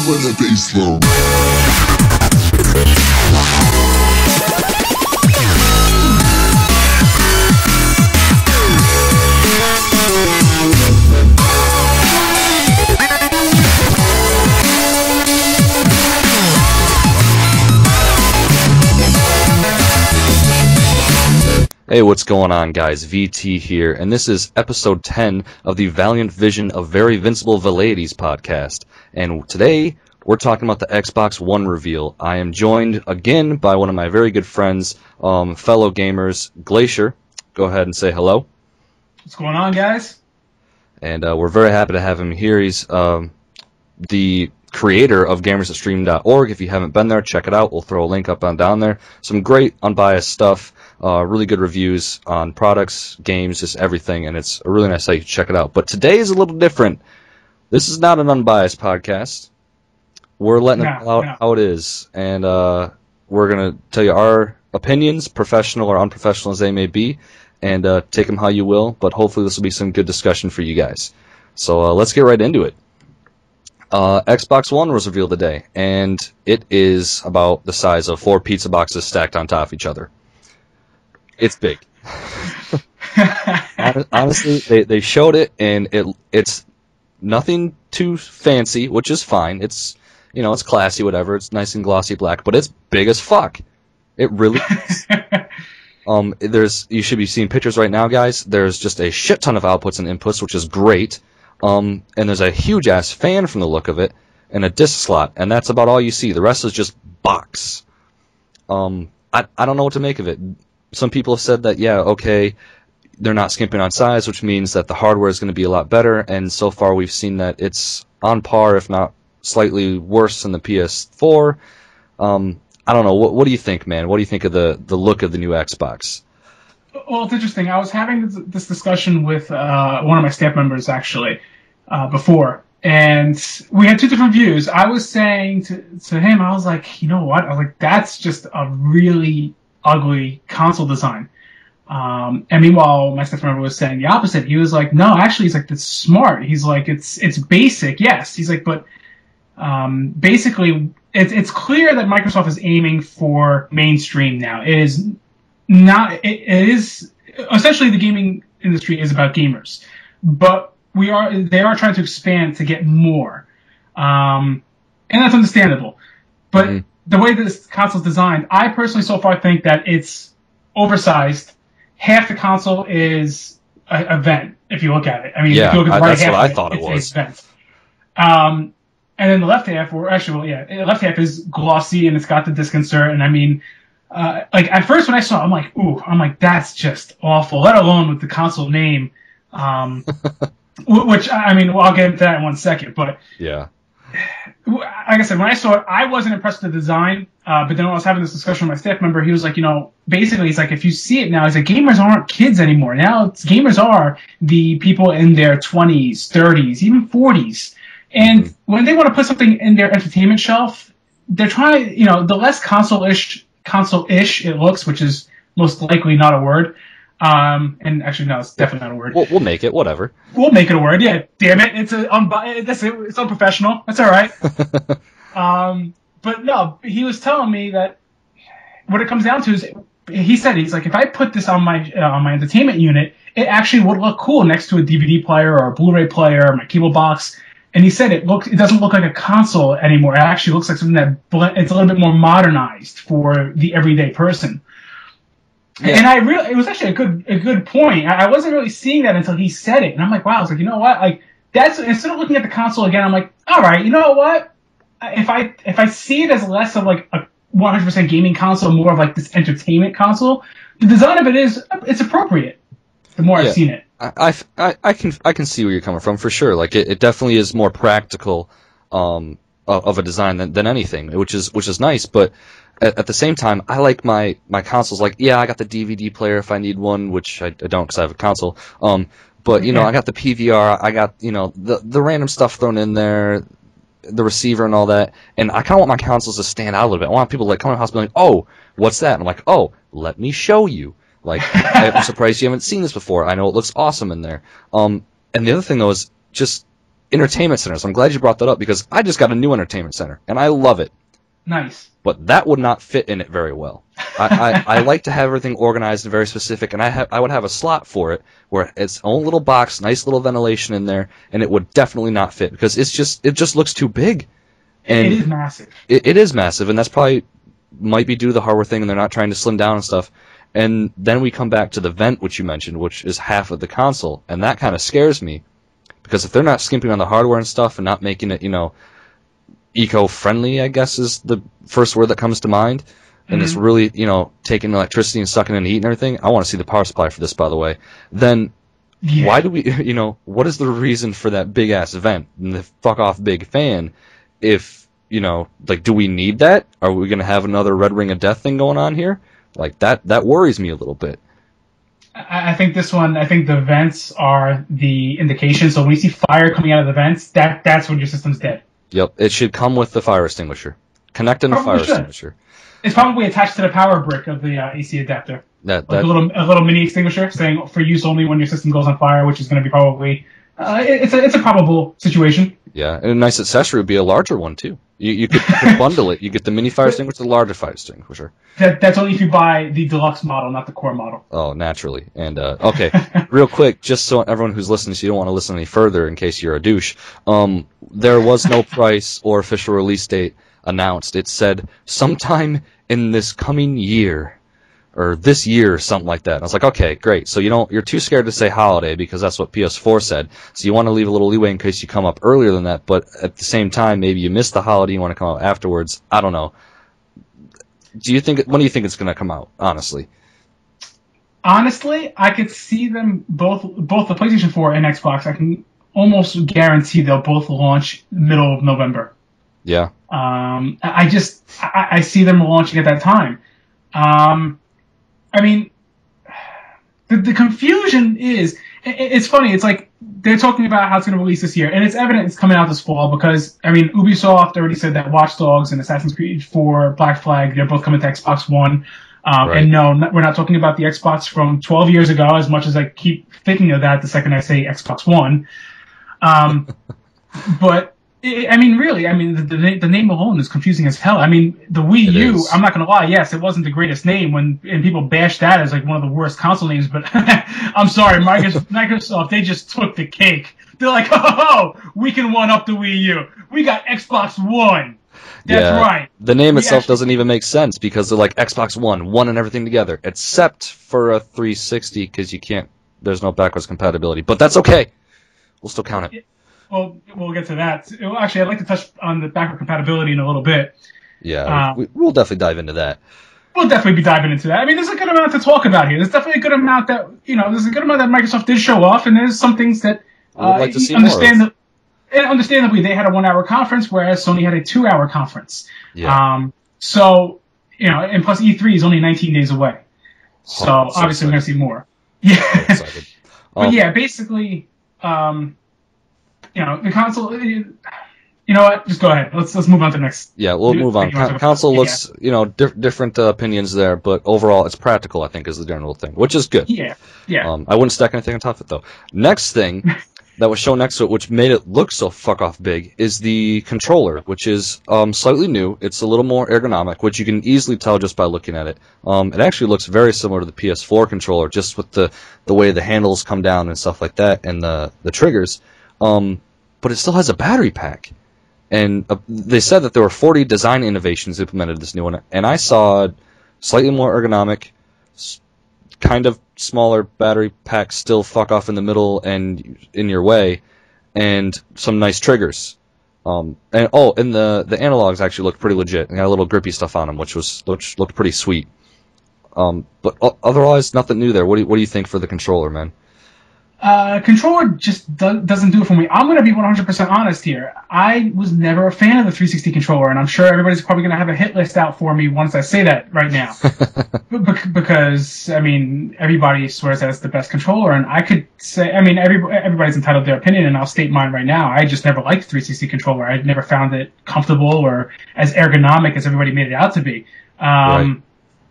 when the bass low. Hey, what's going on, guys? VT here, and this is episode 10 of the Valiant Vision of Very Vincible Velleities podcast. And today, we're talking about the Xbox One reveal. I am joined again by one of my very good friends, fellow gamers, Glacier. Go ahead and say hello. What's going on, guys? And we're very happy to have him here. He's the creator of gamersthatstream.org. If you haven't been there, check it out. We'll throw a link up and down there. Some great, unbiased stuff. Really good reviews on products, games, just everything, and it's a really nice site. Check it out. But today is a little different. This is not an unbiased podcast. We're letting it out how it is, and we're going to tell you our opinions, professional or unprofessional as they may be, and take them how you will, but hopefully this will be some good discussion for you guys. So let's get right into it. Xbox One was revealed today, and it is about the size of 4 pizza boxes stacked on top of each other. It's big. Honestly, they showed it, and it's nothing too fancy, which is fine. It's it's classy, whatever. It's nice and glossy black, but it's big as fuck. It really is. You should be seeing pictures right now, guys. There's just a shit ton of outputs and inputs, which is great. And there's a huge ass fan from the look of it, and a disc slot, and that's about all you see. The rest is just box. I don't know what to make of it. Some people have said that, yeah, okay, they're not skimping on size, which means that the hardware is going to be a lot better, and so far we've seen that it's on par, if not slightly worse than the PS4. I don't know. What do you think, man? What do you think of the look of the new Xbox? Well, it's interesting. I was having this discussion with one of my staff members, actually, before, and we had 2 different views. I was saying to him, I was like, you know what? I was like, that's just a really ugly console design. And meanwhile, my staff member was saying the opposite. He was like, no, actually, he's like, that's smart. He's like, it's basic, yes. He's like, but basically, it's clear that Microsoft is aiming for mainstream now. It is not. It is essentially the gaming industry is about gamers, but they are trying to expand to get more, and that's understandable. But the way this console's designed, I personally so far think that it's oversized. Half the console is a vent, if you look at it. I mean, if you look at the right that's half what I thought it was. It's vent. And then the left half, the left half is glossy and it's got the disc insert. And I mean, like at first when I saw it, I'm like, that's just awful. Let alone with the console name, which I mean, well, I'll get into that in 1 second. But yeah. Like I said, when I saw it, I wasn't impressed with the design. But then when I was having this discussion with my staff member, he was like, basically, he's like, if you see it now, he's like, gamers aren't kids anymore. Now, gamers are the people in their 20s, 30s, even 40s. And when they want to put something in their entertainment shelf, they're trying, the less console-ish it looks, which is most likely not a word. And actually, no, it's definitely not a word. We'll make it, whatever. We'll make it a word, yeah. Damn it, it's unprofessional. That's all right. But no, he was telling me that what it comes down to is, he's like, if I put this on my entertainment unit, it actually would look cool next to a DVD player or a Blu-ray player or my cable box. And he said it doesn't look like a console anymore. It actually looks like something that it's a little bit more modernized for the everyday person. Yeah. And it was actually a good point. I wasn't really seeing that until he said it, and I'm like, wow. I was like, you know what? Like that's instead of looking at the console again, I'm like, all right, you know what? If I see it as less of like a 100% gaming console, more of like this entertainment console, the design of it's appropriate. The more I've seen it, I can see where you're coming from for sure. Like it definitely is more practical of a design than anything, which is nice, but. At the same time, I like my consoles. Like, yeah, I got the DVD player if I need one, which I don't because I have a console. But I got the PVR. I got the random stuff thrown in there, the receiver and all that. And I kind of want my consoles to stand out a little bit. I want people to come to the house and be like, oh, what's that? And I'm like, oh, let me show you. Like, I'm surprised you haven't seen this before. I know it looks awesome in there. And the other thing though is just entertainment centers. I'm glad you brought that up because I just got a new entertainment center, and I love it. Nice. But that would not fit in it very well. I like to have everything organized and very specific, and I would have a slot for it where it's own little box, nice little ventilation in there, and it would definitely not fit because it just looks too big. And it is massive. It is massive, and that's probably might be due to the hardware thing, and they're not trying to slim down and stuff. And then we come back to the vent, which you mentioned, which is half of the console, and that kind of scares me because if they're not skimping on the hardware and stuff and not making it, eco-friendly, I guess is the first word that comes to mind. And it's really, taking electricity and sucking in the heat and everything. I want to see the power supply for this, by the way. Then why do we, what is the reason for that big-ass event and the fuck-off big fan if, do we need that? Are we going to have another Red Ring of Death thing going on here? Like, that worries me a little bit. I think the vents are the indication. So when you see fire coming out of the vents, that's when your system's dead. Yep, it should come with the fire extinguisher. Connect in the fire extinguisher. It's probably attached to the power brick of the AC adapter. Like a little mini extinguisher saying for use only when your system goes on fire, which is going to be probably it's a probable situation. Yeah, and a nice accessory would be a larger one too. You could bundle it. You get the mini fire extinguisher, the larger fire extinguisher. That's only if you buy the deluxe model, not the core model. Oh, naturally. And okay, real quick, just so everyone who's listening, so you don't want to listen any further in case you're a douche. There was no price or official release date announced. It said sometime in this coming year, or this year, something like that. And I was like, okay, great. So you're too scared to say holiday because that's what PS4 said. So you want to leave a little leeway in case you come up earlier than that. But at the same time, maybe you missed the holiday, you want to come out afterwards. I don't know. When do you think it's going to come out? Honestly, I could see them both the PlayStation 4 and Xbox. I can almost guarantee they'll both launch middle of November. Yeah. I see them launching at that time. I mean, the confusion is, it's funny, it's like, they're talking about how it's going to release this year, and it's evident it's coming out this fall because, Ubisoft already said that Watch Dogs and Assassin's Creed 4, Black Flag, they're both coming to Xbox One. Right. And no, we're not talking about the Xbox from 12 years ago, as much as I keep thinking of that the second I say Xbox One. But, really, the name alone is confusing as hell. The Wii U, I'm not going to lie, yes, it wasn't the greatest name and people bashed that as like one of the worst console names, but I'm sorry, Microsoft, they just took the cake. They're like, oh, we can one-up the Wii U. We got Xbox One. That's right. The name itself doesn't even make sense because they're like Xbox One and everything together, except for a 360 because there's no backwards compatibility. But that's okay. We'll still count it. Well, we'll get to that. Actually, I'd like to touch on the backward compatibility in a little bit. Yeah, we'll definitely dive into that. We'll definitely be diving into that. There's a good amount to talk about here. There's definitely a good amount that Microsoft did show off, and there's some things that we'd like to see more of. And understandably, they had a 1-hour conference, whereas Sony had a 2-hour conference. Yeah. And plus E3 is only 19 days away. So obviously we're going to see more. Yeah. But yeah, basically, the console. You know what? Just go ahead. Let's move on to the next. Yeah, we'll move on. Console looks, different opinions there, but overall, it's practical. I think is the general thing, which is good. Yeah. I wouldn't stack anything on top of it though. Next thing that was shown next to it, which made it look so fuck off big, is the controller, which is slightly new. It's a little more ergonomic, which you can easily tell just by looking at it. It actually looks very similar to the PS4 controller, just with the way the handles come down and stuff like that, and the triggers. But it still has a battery pack. And they said that there were 40 design innovations implemented in this new one, and I saw slightly more ergonomic, kind of smaller battery pack, still fuck off in the middle and in your way, and some nice triggers. And the analogs actually looked pretty legit. They got a little grippy stuff on them, which looked pretty sweet. But otherwise, nothing new there. What do you think for the controller, man? Controller just doesn't do it for me. I'm going to be 100% honest here. I was never a fan of the 360 controller, and I'm sure everybody's probably going to have a hit list out for me once I say that right now. Because, everybody swears that it's the best controller, and I could say, everybody's entitled to their opinion, and I'll state mine right now. I just never liked the 360 controller. I never found it comfortable or as ergonomic as everybody made it out to be. Right.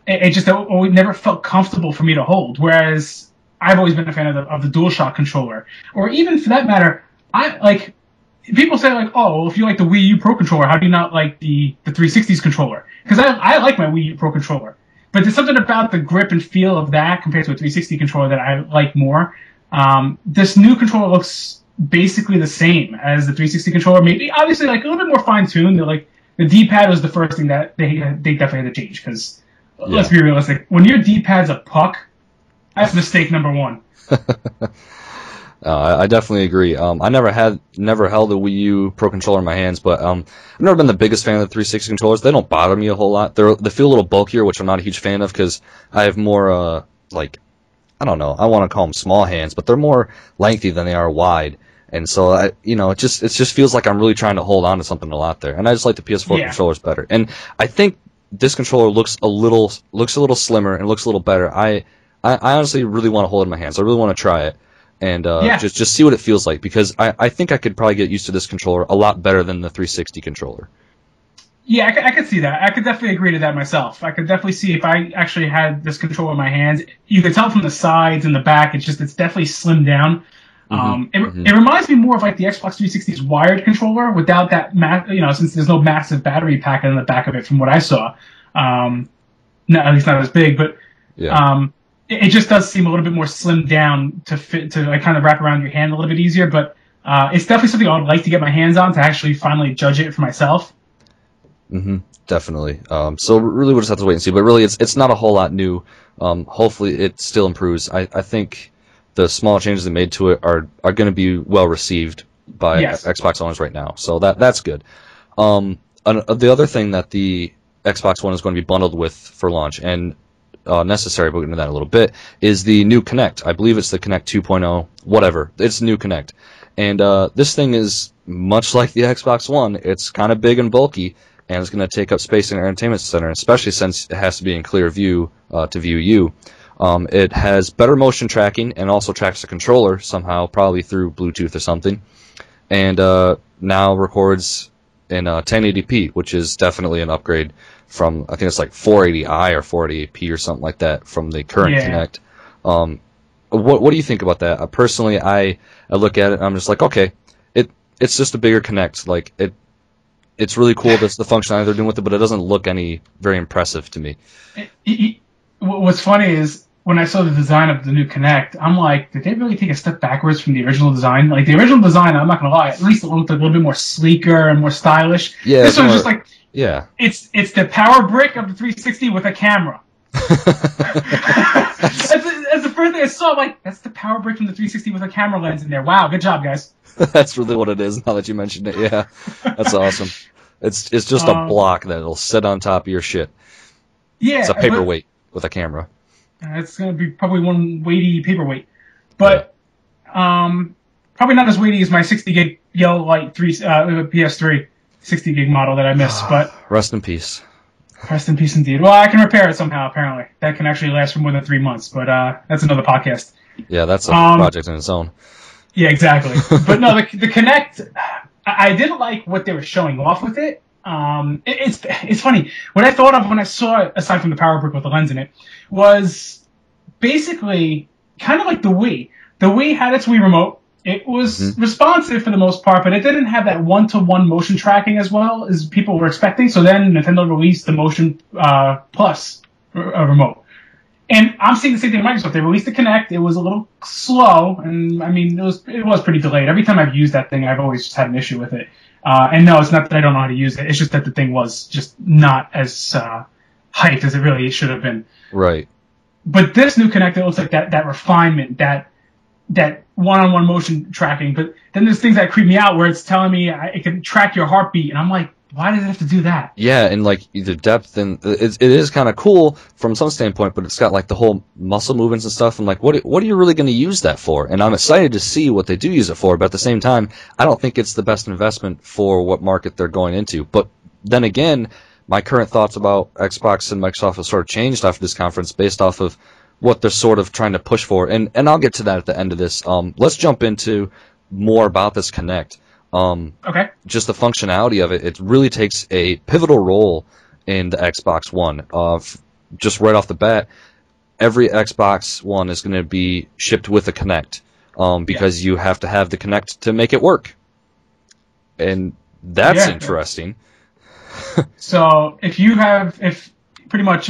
It never felt comfortable for me to hold, whereas I've always been a fan of the DualShock controller, or even for that matter, people say like, oh, well, if you like the Wii U Pro controller, how do you not like the 360's controller? Because I like my Wii U Pro controller, but there's something about the grip and feel of that compared to a 360 controller that I like more. This new controller looks basically the same as the 360 controller. Maybe obviously like a little bit more fine tuned. Like the D-pad was the first thing that they definitely had to change. Because let's be realistic, when your D-pad's a puck, that's mistake number one. I definitely agree. I never held a Wii U Pro controller in my hands, but I've never been the biggest fan of the 360 controllers. They don't bother me a whole lot. They feel a little bulkier, which I'm not a huge fan of because I have more I don't know. I want to call them small hands, but they're more lengthy than they are wide. And so it just feels like I'm really trying to hold on to something a lot there. And I just like the PS4 controllers better. And I think this controller looks a little slimmer and looks a little better. I honestly really want to hold it in my hands. I really want to try it and just see what it feels like because I think I could probably get used to this controller a lot better than the 360 controller. Yeah, I could see that. I could definitely agree to that myself. I could definitely see if I actually had this controller in my hands. You could tell from the sides and the back, it's definitely slimmed down. It reminds me more of like the Xbox 360's wired controller without that, since there's no massive battery pack in the back of it from what I saw. At least not as big, but it just does seem a little bit more slimmed down to fit, to like kind of wrap around your hand a little bit easier. But it's definitely something I would like to get my hands on to actually finally judge it for myself. Definitely. So really we'll just have to wait and see. But really, it's not a whole lot new. Hopefully it still improves. I think the small changes they made to it are going to be well received by Xbox owners right now. So that's good. The other thing that the Xbox One is going to be bundled with for launch and necessary, but we'll get into that in a little bit, is the new Kinect. I believe it's the Kinect 2.0, whatever. It's new Kinect. And this thing is much like the Xbox One. It's kind of big and bulky. And it's going to take up space in our entertainment center, especially since it has to be in clear view to view you. It has better motion tracking and also tracks the controller somehow, probably through Bluetooth or something. And now records in 1080p, which is definitely an upgrade from, I think it's like 480i or 480p or something like that from the current Kinect. What do you think about that? Personally, I look at it and I'm just like, okay, it's just a bigger Kinect. Like it's really cool that's the functionality they're doing with it, but it doesn't look very impressive to me. What's funny is when I saw the design of the new Kinect, I'm like, did they really take a step backwards from the original design? Like the original design, I'm not gonna lie, at least it looked a little bit more sleeker and more stylish. Yeah, this one's just like, it's the power brick of the 360 with a camera. That's the first thing I saw. I'm like, that's the power brick from the 360 with a camera lens in there. Wow, good job, guys. That's really what it is. Now that you mentioned it, yeah, that's awesome. It's just a block that'll sit on top of your shit. Yeah, it's a paperweight with a camera. It's gonna be probably one weighty paperweight, but probably not as weighty as my 60 gig Yellow Light PS3 60 gig model that I missed. But rest in peace. Rest in peace, indeed. Well, I can repair it somehow. Apparently, that can actually last for more than 3 months. But that's another podcast. Yeah, that's a project in its own. Yeah, exactly. But no, the Kinect, I didn't like what they were showing off with it. It's funny. What I thought of when I saw it, aside from the power brick with the lens in it, was basically kind of like the Wii. The Wii had its Wii remote. It was responsive for the most part, but it didn't have that one-to-one motion tracking as well as people were expecting. So then Nintendo released the Motion Plus remote. And I'm seeing the same thing with Microsoft. They released the Kinect. It was a little slow, and I mean, it was pretty delayed. Every time I've used that thing, I've always just had an issue with it. And no, it's not that I don't know how to use it. It's just that the thing was just not as hyped as it really should have been. Right. But this new Kinect, it looks like that refinement, that one-on-one motion tracking. But then there's things that creep me out where it's telling me it can track your heartbeat, and I'm like, why does it have to do that? Yeah, and like the depth, and it is kind of cool from some standpoint, but it's got like the whole muscle movements and stuff. I'm like, what are you really going to use that for? And I'm excited to see what they do use it for, but at the same time, I don't think it's the best investment for what market they're going into. But then again, my current thoughts about Xbox and Microsoft have sort of changed after this conference based off of what they're sort of trying to push for. And I'll get to that at the end of this. Let's jump into more about this Kinect. Okay. Just the functionality of it, it really takes a pivotal role in the Xbox One. Just right off the bat, every Xbox One is going to be shipped with a Kinect because you have to have the Kinect to make it work. and that's Yeah. interesting. So if pretty much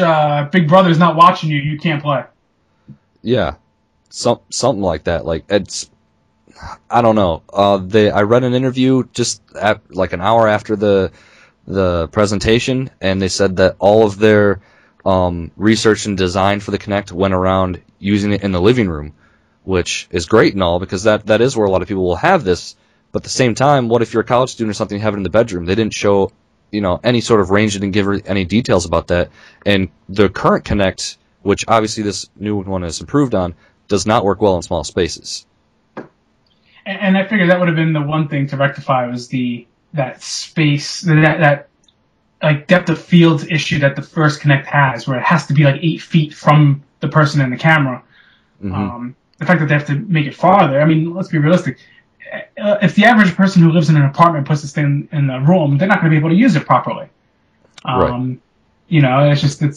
Big Brother's not watching you, you can't play. Yeah, something like that. Like I don't know. I read an interview just like an hour after the presentation, and they said that all of their research and design for the Kinect went around using it in the living room, which is great and all, because that is where a lot of people will have this. But at the same time, what if you're a college student or something, you have it in the bedroom? They didn't show, any sort of range. They didn't give any details about that. And the current Kinect, which obviously this new one is improved on, does not work well in small spaces. And I figured that would have been the one thing to rectify, was that space, that like depth of field issue that the first Kinect has, where it has to be like 8 feet from the person in the camera. Mm-hmm. The fact that they have to make it farther. I mean, let's be realistic. If the average person who lives in an apartment puts this thing in a room, they're not going to be able to use it properly. Right. And you know what, not even just the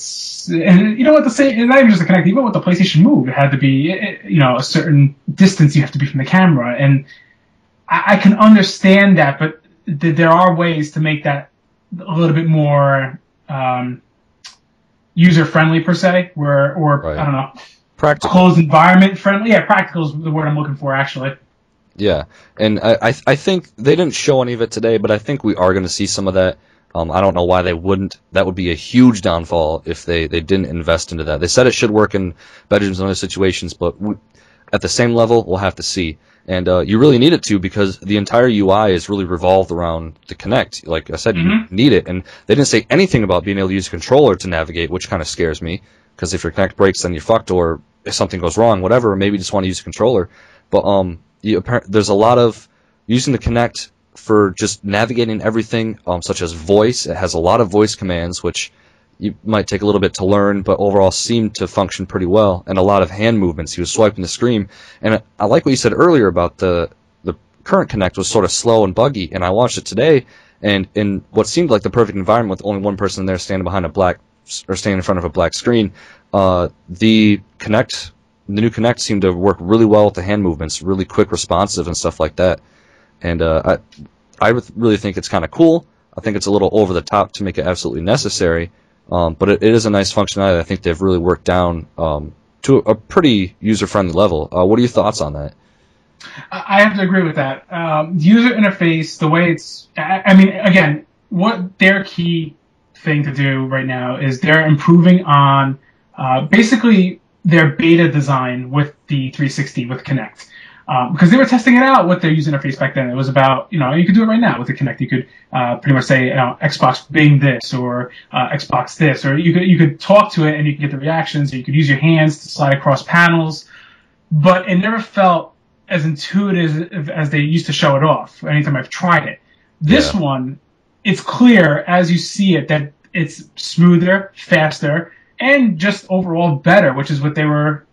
Kinect, even with the PlayStation Move, it had to be, a certain distance you have to be from the camera. And I can understand that, but there are ways to make that a little bit more user-friendly, per se, or Right. I don't know, Practical. closed environment friendly. Yeah, practical is the word I'm looking for, actually. Yeah, and I think they didn't show any of it today, but I think we are going to see some of that. I don't know why they wouldn't. That would be a huge downfall if they didn't invest into that. They said it should work in bedrooms and other situations, but at the same level, we'll have to see. And you really need it to, because the entire UI is really revolved around the Kinect. Like I said, you need it. And they didn't say anything about being able to use a controller to navigate, which kind of scares me, because if your Kinect breaks, then you're fucked, or if something goes wrong, whatever, maybe you just want to use a controller. But there's a lot of using the Kinect for just navigating everything, such as voice. It has a lot of voice commands, which you might take a little bit to learn, but overall seem to function pretty well, and a lot of hand movements. He was swiping the screen, and I like what you said earlier about the current Kinect was sort of slow and buggy, and I watched it today, and in what seemed like the perfect environment with only one person there standing in front of a black screen, the new Kinect seemed to work really well with the hand movements, really quick, responsive, and stuff like that. And I really think it's kind of cool. I think it's a little over the top to make it absolutely necessary, but it is a nice functionality. I think they've really worked down to a pretty user-friendly level. What are your thoughts on that? I have to agree with that. User interface, the way it's... I mean, again, what their key thing to do right now is they're improving on basically their beta design with the 360 with Kinect. Because they were testing it out with their user interface back then. It was about, you could do it right now with the Kinect. You could pretty much say, Xbox Bing this, or Xbox this, or you could talk to it and you can get the reactions, or you could use your hands to slide across panels. But it never felt as intuitive as they used to show it off anytime I've tried it. This one, it's clear as you see it that it's smoother, faster, and just overall better, which is what they were,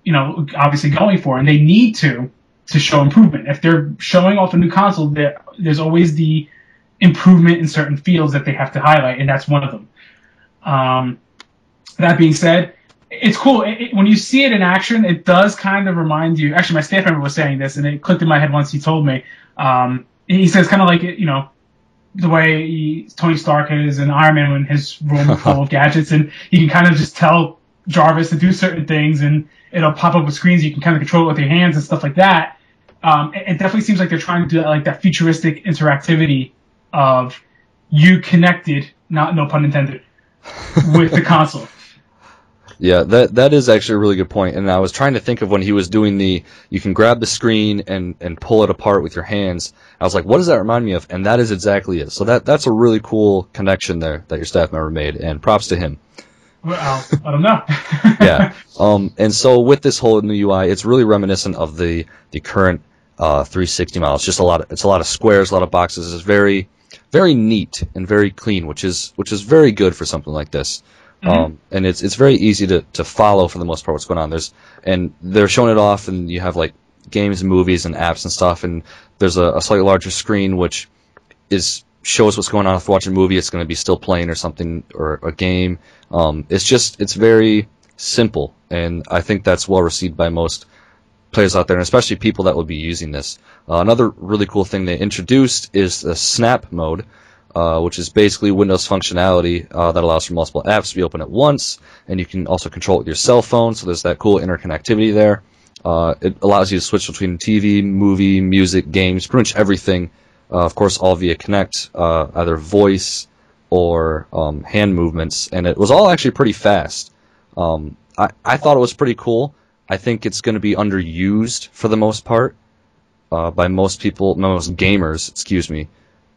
obviously going for. And they need to show improvement. If they're showing off a new console, there's always the improvement in certain fields that they have to highlight, and that's one of them. That being said, it's cool. When you see it in action, it does kind of remind you... Actually, my staff member was saying this, and it clicked in my head once he told me. He says kind of like, the way Tony Stark is in Iron Man when his room is full of gadgets, and you can kind of just tell Jarvis to do certain things, and it'll pop up with screens. You can kind of control it with your hands and stuff like that. It definitely seems like they're trying to do that, like that futuristic interactivity of you connected, no pun intended, with the console. Yeah, that is actually a really good point. And I was trying to think of when he was doing you can grab the screen and pull it apart with your hands. I was like, what does that remind me of? And that is exactly it. So that's a really cool connection there that your staff member made, and props to him. Well, I don't know. Yeah. And so with this whole new UI, it's really reminiscent of the current 360 model. It's a lot of squares, a lot of boxes. It's very, very neat and very clean, which is very good for something like this. And it's very easy to follow for the most part what's going on. And they're showing it off, and you have like games and movies and apps and stuff, and there's a slightly larger screen which shows what's going on. If you're watching a movie, it's going to be still playing or something, or a game. It's very simple, and I think that's well received by most players out there, and especially people that will be using this. Another really cool thing they introduced is the Snap mode, which is basically Windows functionality that allows for multiple apps to be open at once, and you can also control it with your cell phone, so there's that cool interconnectivity there. It allows you to switch between TV, movie, music, games, pretty much everything, of course all via Kinect, either voice or hand movements, and it was all actually pretty fast. I thought it was pretty cool. I think it's going to be underused for the most part by most people, most gamers, excuse me.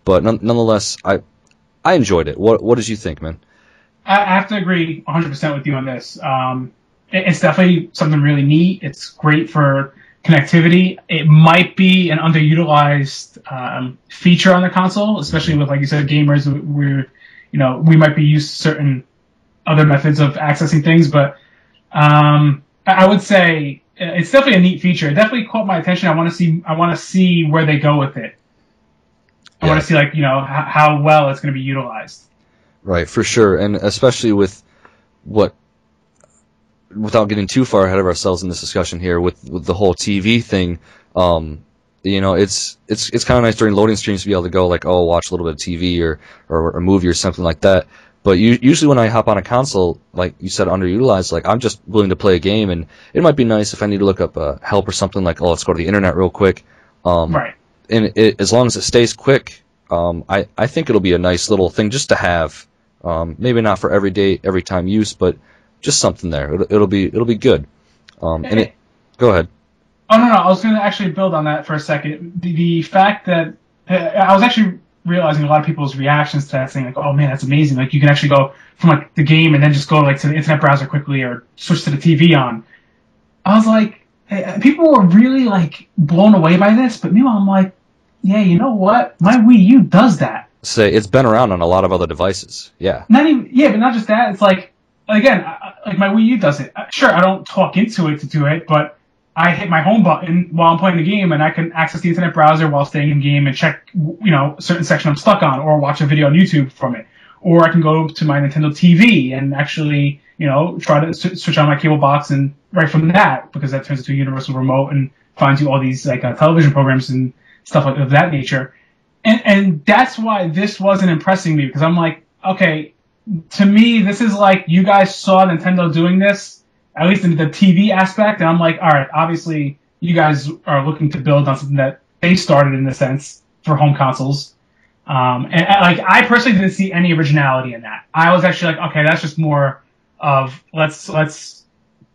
But nonetheless, I enjoyed it. What did you think, man? I have to agree 100% with you on this. It's definitely something really neat. It's great for connectivity. It might be an underutilized feature on the console, especially with, like you said, gamers. We might be used to certain other methods of accessing things, but I would say it's definitely a neat feature. It definitely caught my attention. I want to see where they go with it. I want to see, how well it's going to be utilized. Right, for sure, and especially with without getting too far ahead of ourselves in this discussion here, with the whole TV thing, it's kind of nice during loading streams to be able to go watch a little bit of TV or a movie or something like that. But usually when I hop on a console, like you said, underutilized, I'm just willing to play a game, and it might be nice if I need to look up help or something, let's go to the internet real quick. Right. And as long as it stays quick, I think it'll be a nice little thing just to have. Maybe not for every time use, but just something there. It'll be good. Go ahead. Oh no, I was going to actually build on that for a second. The fact that I was actually realizing a lot of people's reactions to that, saying "Oh man, that's amazing!" You can actually go from the game and then just go to the internet browser quickly or switch to the TV on. I was like, people were really blown away by this, but meanwhile I'm like, yeah, you know what? My Wii U does that. Say it's been around on a lot of other devices. Yeah. But not just that. It's again, my Wii U does it. Sure, I don't talk into it to do it, but I hit my home button while I'm playing the game, and I can access the internet browser while staying in game and check, a certain section I'm stuck on, or watch a video on YouTube from it. Or I can go to my Nintendo TV and actually, try to switch on my cable box and right from that, because that turns into a universal remote and finds you all these television programs and stuff of that nature. And that's why this wasn't impressing me, because I'm like, okay, to me, this is you guys saw Nintendo doing this, at least in the TV aspect, and I'm like, all right, obviously you guys are looking to build on something that they started in a sense for home consoles. And I personally didn't see any originality in that. I was actually okay, that's just more of let's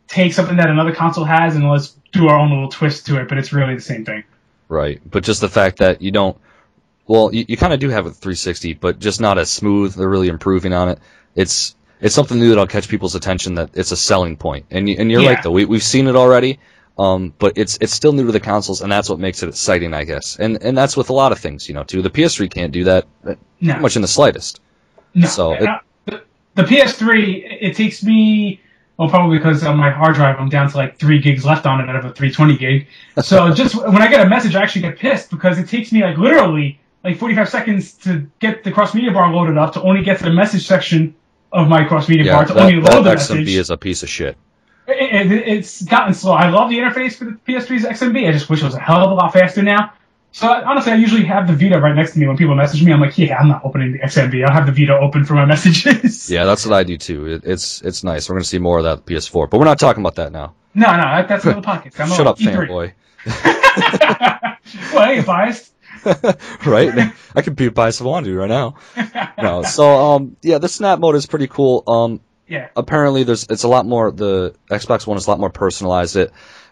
take something that another console has and let's do our own little twist to it, but it's really the same thing. Right, but just the fact that you don't. Well, you kind of do have a 360, but just not as smooth. They're really improving on it. It's something new that'll catch people's attention. That it's a selling point. And you're right though. We've seen it already, but it's still new to the consoles, and that's what makes it exciting, I guess. And that's with a lot of things, too. The PS3 can't do that pretty much in the slightest. No. So the PS3, it takes me. Well, probably because on my hard drive, I'm down to 3 gigs left on it out of a 320 gig. So just when I get a message, I actually get pissed because it takes me literally 45 seconds to get the cross-media bar loaded up to only get to the message section of my cross-media bar to only load the message. XMB is a piece of shit. It's gotten slow. I love the interface for the PS3's XMB. I just wish it was a hell of a lot faster now. So honestly, I usually have the Vita right next to me when people message me. I'm like, yeah, I'm not opening the XMB. I'll have the Vita open for my messages. Yeah, that's what I do too. It's nice. We're going to see more of that with PS4, but we're not talking about that now. No, that's another podcast. Shut up, fanboy. Well, I ain't biased. Right? I could be biased if I wanted to right now. No. So, the Snap mode is pretty cool. Yeah. Apparently, it's a lot more. The Xbox One is a lot more personalized.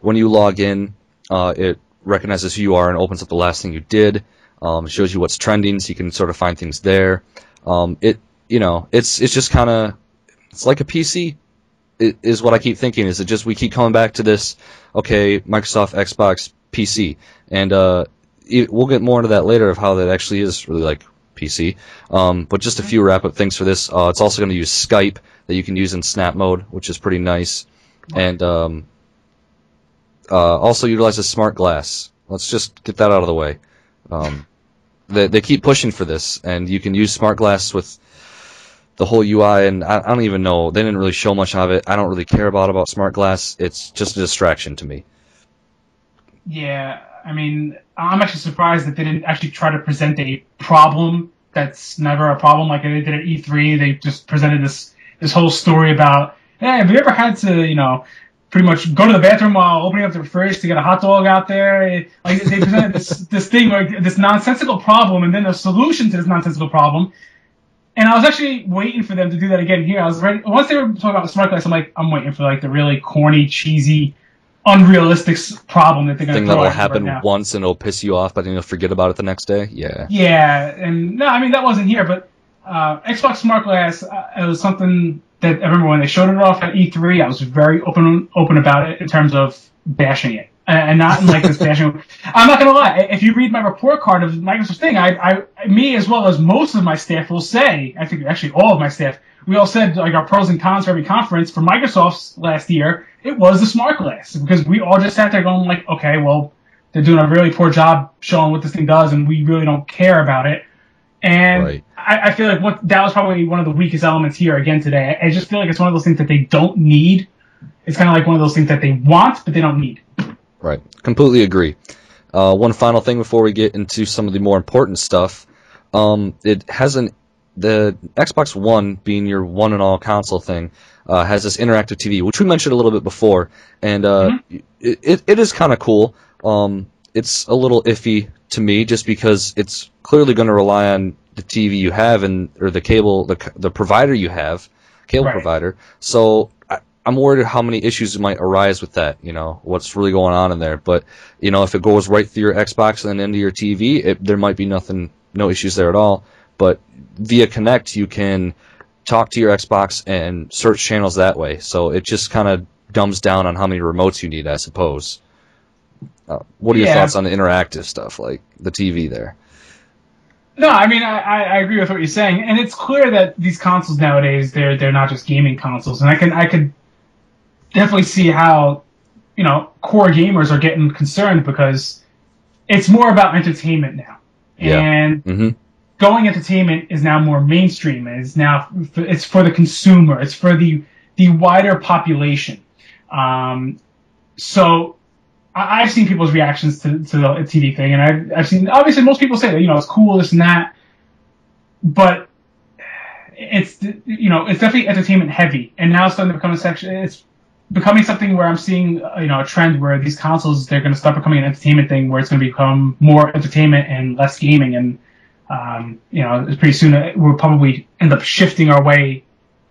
When you log in, it recognizes who you are and opens up the last thing you did. It shows you what's trending, so you can sort of find things there. It's just kind of, it's like a PC. It is what I keep thinking. Is it just we keep coming back to this? Okay, Microsoft Xbox PC, and we'll get more into that later of how that actually is really like PC. But just a few wrap-up things for this. It's also going to use Skype that you can use in Snap mode, which is pretty nice. And also utilizes smart glass. Let's just get that out of the way. They keep pushing for this, and you can use smart glass with the whole UI, and I don't even know. They didn't really show much of it. I don't really care about smart glass. It's just a distraction to me. Yeah, I mean, I'm actually surprised that they didn't actually try to present a problem that's never a problem like they did at E3. They just presented this whole story about, hey, have you ever had to, pretty much go to the bathroom while opening up the fridge to get a hot dog out there? Like they presented this thing, like this nonsensical problem, and then a solution to this nonsensical problem. And I was actually waiting for them to do that again here. I was ready. Once they were talking about the smart glass, I'm waiting for like the really corny, cheesy, unrealistic problem that they're going to Thing throw that'll at you happen right now. once and it'll piss you off, but then you'll forget about it the next day. Yeah. Yeah, and no, I mean that wasn't here, but Xbox Smart Glass, it was something that I remember when they showed it off at E3. I was very open about it in terms of bashing it, and not in like this bashing. I'm not gonna lie. If you read my report card of Microsoft's thing, me as well as most of my staff will say, I think actually all of my staff, we all said like our pros and cons for every conference. For Microsoft's last year, it was the Smart Glass because we all just sat there going like, okay, well, they're doing a really poor job showing what this thing does, and we really don't care about it. And Right. I feel like that was probably one of the weakest elements here again today. I just feel like it's one of those things that they don't need. It's kind of like one of those things that they want, but they don't need. Right. Completely agree. One final thing before we get into some of the more important stuff. The Xbox One, being your one and all console thing, has this interactive TV, which we mentioned a little bit before, and it is kind of cool. It's a little iffy to me just because it's clearly going to rely on the TV you have or the cable, the provider you have, cable Right. provider. So I'm worried how many issues might arise with that, what's really going on in there. But, if it goes right through your Xbox and then into your TV, there might be no issues there at all. But via Kinect, you can talk to your Xbox and search channels that way. So it just kind of dumbs down on how many remotes you need, I suppose. What are your thoughts on the interactive stuff, like the TV there? No, I mean I agree with what you're saying, and it's clear that these consoles nowadays they're not just gaming consoles, and I could definitely see how core gamers are getting concerned because it's more about entertainment now, Yeah. and Mm-hmm. going entertainment is now more mainstream. It's for the consumer. It's for the wider population. So I've seen people's reactions to the TV thing, and I've seen obviously most people say that it's cool, this and that, but it's it's definitely entertainment heavy, and now it's starting to become a section. It's becoming something where I'm seeing a trend where these consoles they're going to start becoming an entertainment thing, where it's going to become more entertainment and less gaming, and pretty soon we'll probably end up shifting our way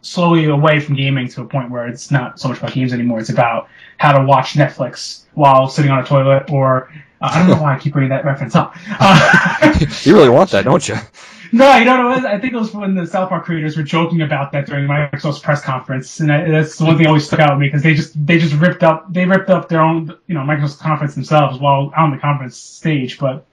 slowly away from gaming to a point where it's not so much about games anymore. It's about how to watch Netflix while sitting on a toilet, or I don't know why I keep bringing that reference up. You really want that, don't you? No, you know what it was? I think it was when the South Park creators were joking about that during Microsoft's press conference, and that's the one thing that always stuck out with me because they just ripped up their own Microsoft conference themselves while on the conference stage, but.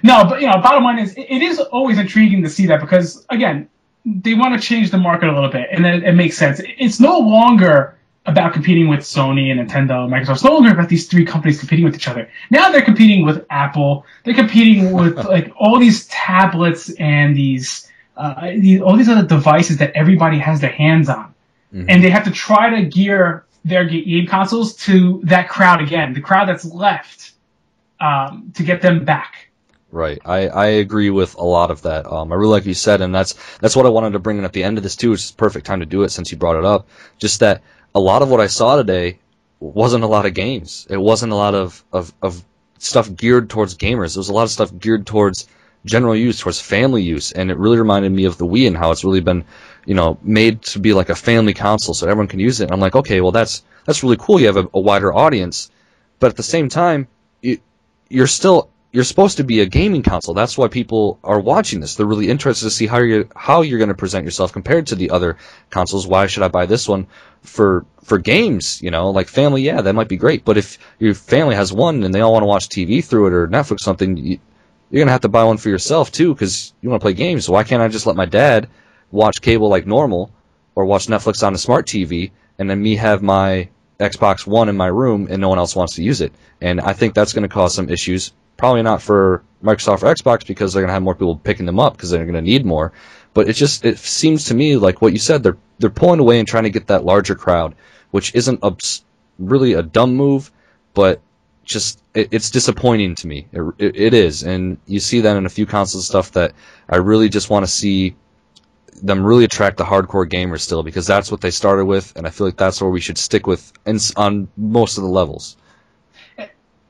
No, but bottom line is, it is always intriguing to see that because, again, they want to change the market a little bit, and it makes sense. It's no longer about competing with Sony and Nintendo and Microsoft. It's no longer about these three companies competing with each other. Now they're competing with Apple. They're competing with like all these tablets and all these other devices that everybody has their hands on, and they have to try to gear their game consoles to that crowd again, the crowd that's left, to get them back. Right. I agree with a lot of that. I really like what you said, and that's what I wanted to bring in at the end of this too, which is the perfect time to do it since you brought it up. Just that a lot of what I saw today wasn't a lot of games. It wasn't a lot of stuff geared towards gamers. There was a lot of stuff geared towards general use, towards family use, and it really reminded me of the Wii and how it's really been, made to be like a family console so everyone can use it. And I'm like, okay, well that's really cool. You have a wider audience, but at the same time, you're supposed to be a gaming console. That's why people are watching this. They're really interested to see how you're going to present yourself compared to the other consoles. Why should I buy this one for games? Like family, yeah, that might be great. But if your family has one and they all want to watch TV through it or Netflix something, you're going to have to buy one for yourself too because you want to play games. So why can't I just let my dad watch cable like normal or watch Netflix on a smart TV and then me have my Xbox One in my room and no one else wants to use it? And I think that's going to cause some issues. Probably not for Microsoft or Xbox because they're going to have more people picking them up because they're going to need more. But it seems to me like what you said, they're pulling away and trying to get that larger crowd, which isn't really a dumb move, but just it's disappointing to me. It is, and you see that in a few console stuff that I really just want to see them really attract the hardcore gamers still, because that's what they started with, and I feel like that's where we should stick with on most of the levels.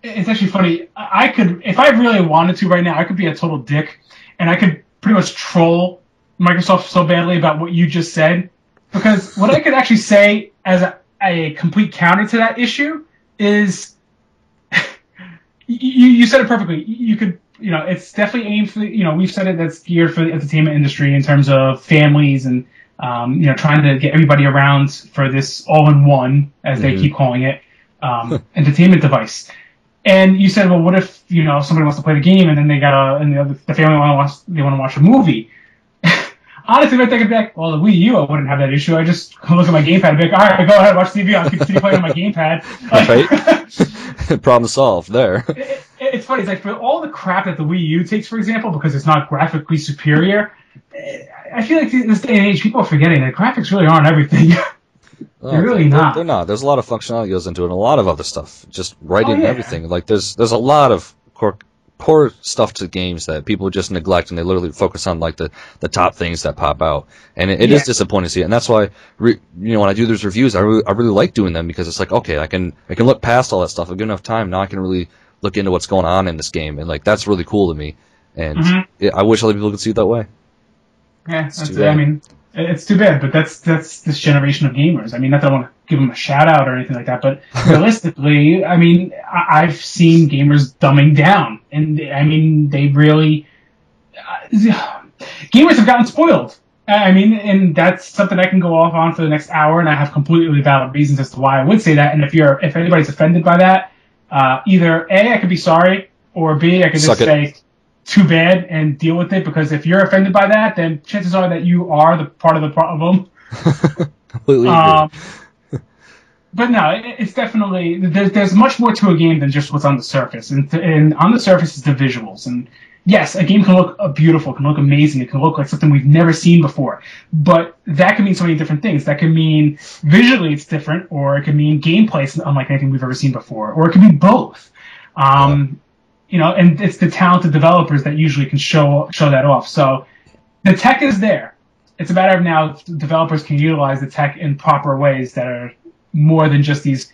It's actually funny. I could, if I really wanted to right now, I could be a total dick, and I could pretty much troll Microsoft so badly about what you just said, because what I could actually say as a complete counter to that issue is, you said it perfectly. You could, it's definitely aimed for, we've said it, that's geared for the entertainment industry in terms of families and, trying to get everybody around for this all-in-one, as they keep calling it, entertainment device. And you said, well, what if, somebody wants to play the game and then the family want to watch a movie? Honestly, if I take it back, well, the Wii U, I wouldn't have that issue. I just look at my gamepad and be like, all right, go ahead, watch TV. I'll continue playing on my gamepad. Right? Problem solved there. It's funny. It's like, for all the crap that the Wii U takes, for example, because it's not graphically superior, I feel like in this day and age, people are forgetting that graphics really aren't everything. They're really not. They're not. There's a lot of functionality that goes into it, and a lot of other stuff. Just writing and everything. Like, there's a lot of core stuff to games that people just neglect, and they literally focus on like the top things that pop out, and it is disappointing to see it. And that's why when I do these reviews, I really like doing them, because it's like, okay, I can look past all that stuff. I've got enough time now. I can really look into what's going on in this game, and like that's really cool to me. And I wish other people could see it that way. Yeah, I mean, it's too bad, but that's this generation of gamers. I mean, not that I want to give them a shout out or anything like that, but realistically, I mean, I've seen gamers dumbing down, and I mean, they really gamers have gotten spoiled. I mean, and that's something I can go off on for the next hour, and I have completely valid reasons as to why I would say that. And if anybody's offended by that, either A, I could be sorry, or B, I could just say too bad and deal with it, because if you're offended by that, then chances are that you are the part of the problem. Completely agree. But no, it's definitely, there's much more to a game than just what's on the surface, and on the surface is the visuals. And yes, a game can look beautiful, can look amazing, it can look like something we've never seen before, but that can mean so many different things. That can mean visually it's different, or it can mean gameplay is unlike anything we've ever seen before, or it can be both. And it's the talented developers that usually can show that off. So the tech is there. It's a matter of now developers can utilize the tech in proper ways that are more than just these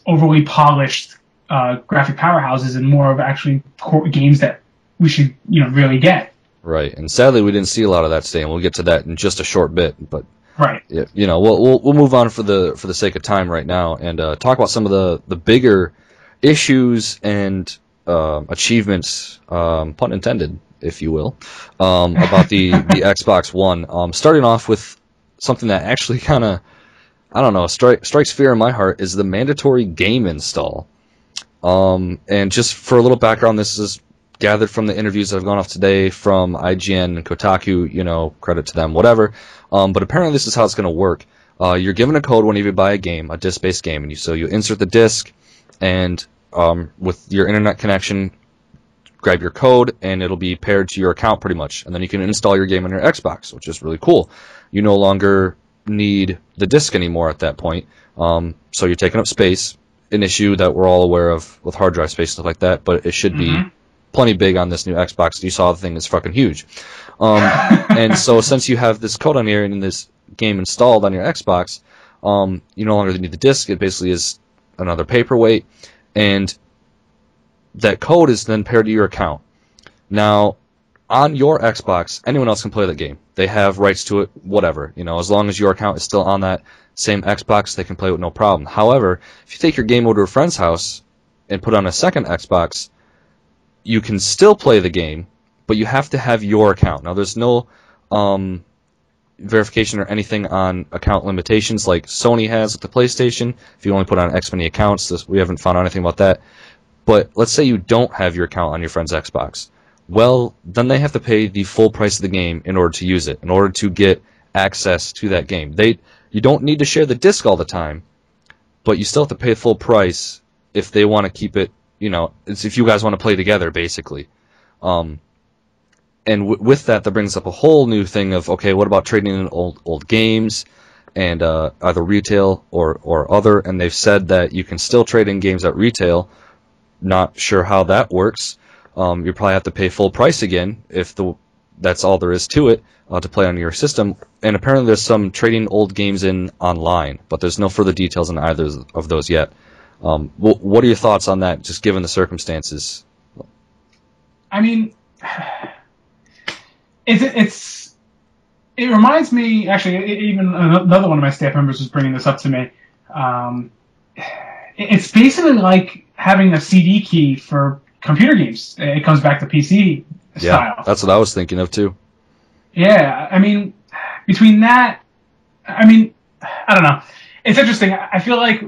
overly polished graphic powerhouses, and more of actually core games that we should really get. Right, and sadly we didn't see a lot of that today, and we'll get to that in just a short bit. But right, we'll move on for the sake of time right now, and talk about some of the bigger issues and achievements, pun intended, if you will, about the Xbox One. Starting off with something that actually kind of, I don't know, strikes fear in my heart, is the mandatory game install. And just for a little background, this is gathered from the interviews that have gone off today from IGN and Kotaku, credit to them, whatever. But apparently this is how it's going to work. You're given a code whenever you buy a game, a disc-based game, and so you insert the disc, and with your internet connection, grab your code, and it'll be paired to your account pretty much. And then you can install your game on your Xbox, which is really cool. You no longer need the disc anymore at that point. So you're taking up space, an issue that we're all aware of with hard drive space, stuff like that, but it should be plenty big on this new Xbox. You saw the thing is fucking huge. And so since you have this code on here and this game installed on your Xbox, you no longer need the disc. It basically is another paperweight, and that code is then paired to your account. Now, on your Xbox, anyone else can play that game. They have rights to it, whatever. As long as your account is still on that same Xbox, they can play it with no problem. However, if you take your game over to a friend's house and put on a second Xbox, you can still play the game, but you have to have your account. Now, there's no verification or anything on account limitations like Sony has with the PlayStation. If you only put on X many accounts, we haven't found out anything about that. But let's say you don't have your account on your friend's Xbox. Well, then they have to pay the full price of the game in order to use it, in order to get access to that game. You don't need to share the disc all the time, but you still have to pay full price if they want to keep it, it's if you guys want to play together, basically. And with that brings up a whole new thing of, okay, what about trading in old games? and either retail or other, and they've said that you can still trade in games at retail. Not sure how that works. You probably have to pay full price again if that's all there is to it to play on your system. And apparently there's some trading old games in online, but there's no further details on either of those yet. What are your thoughts on that, just given the circumstances? I mean, it reminds me, actually, even another one of my staff members was bringing this up to me. It's basically like having a CD key for computer games. It comes back to PC style. Yeah, that's what I was thinking of too. Yeah, I mean, between that, I mean, I don't know. It's interesting. I feel like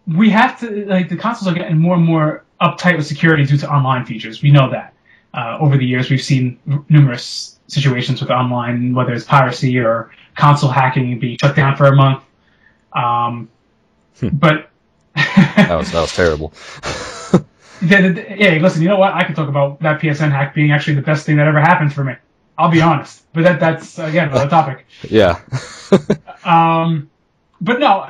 we have to, like, the consoles are getting more and more uptight with security due to online features. We know that. Over the years, we've seen numerous situations with online, whether it's piracy or console hacking being shut down for a month. But that was terrible. Yeah, listen, you know what? I could talk about that PSN hack being actually the best thing that ever happened for me. I'll be honest. But that's again, another topic. Yeah. But no,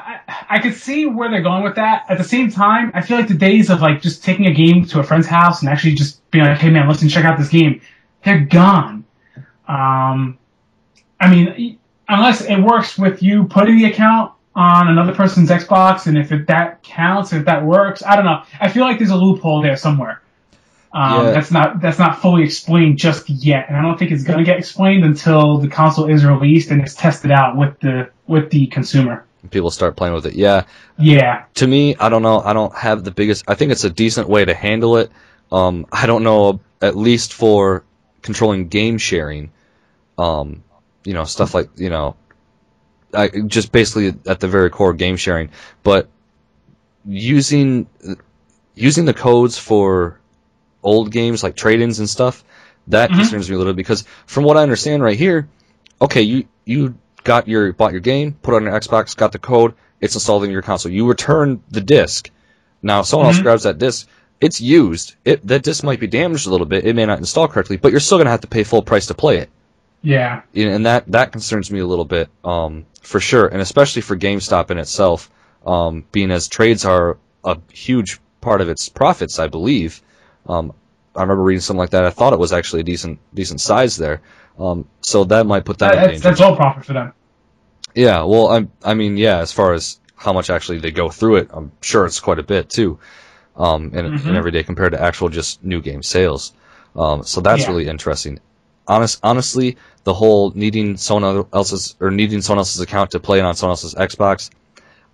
I could see where they're going with that. At the same time, I feel like the days of like just taking a game to a friend's house and actually just being like, hey man, listen, check out this game, they're gone. I mean, unless it works with you putting the account on another person's Xbox, and if that counts, if that works, I don't know. I feel like there's a loophole there somewhere. That's not fully explained just yet, and I don't think it's going to get explained until the console is released and it's tested out with the consumer. People start playing with it. Yeah. To me, I don't know. I don't have the biggest. I think it's a decent way to handle it. I don't know, at least for controlling game sharing. Stuff like, just basically at the very core game sharing, but using the codes for old games like trade-ins and stuff, that concerns me a little bit, because from what I understand right here, okay, you bought your game, put it on your Xbox, got the code, it's installed in your console. You return the disc. Now, if someone else grabs that disc, it's used. That disc might be damaged a little bit. It may not install correctly, but you're still going to have to pay full price to play it. Yeah. And that concerns me a little bit, for sure, and especially for GameStop in itself, being as trades are a huge part of its profits, I believe. I remember reading something like that. I thought it was actually a decent size there. So that might put that in danger. That's all profit for them. Yeah, well, I mean, as far as how much actually they go through it, I'm sure it's quite a bit too, in every day compared to actual just new game sales. So that's really interesting. Honestly, the whole needing someone else's account to play it on someone else's Xbox,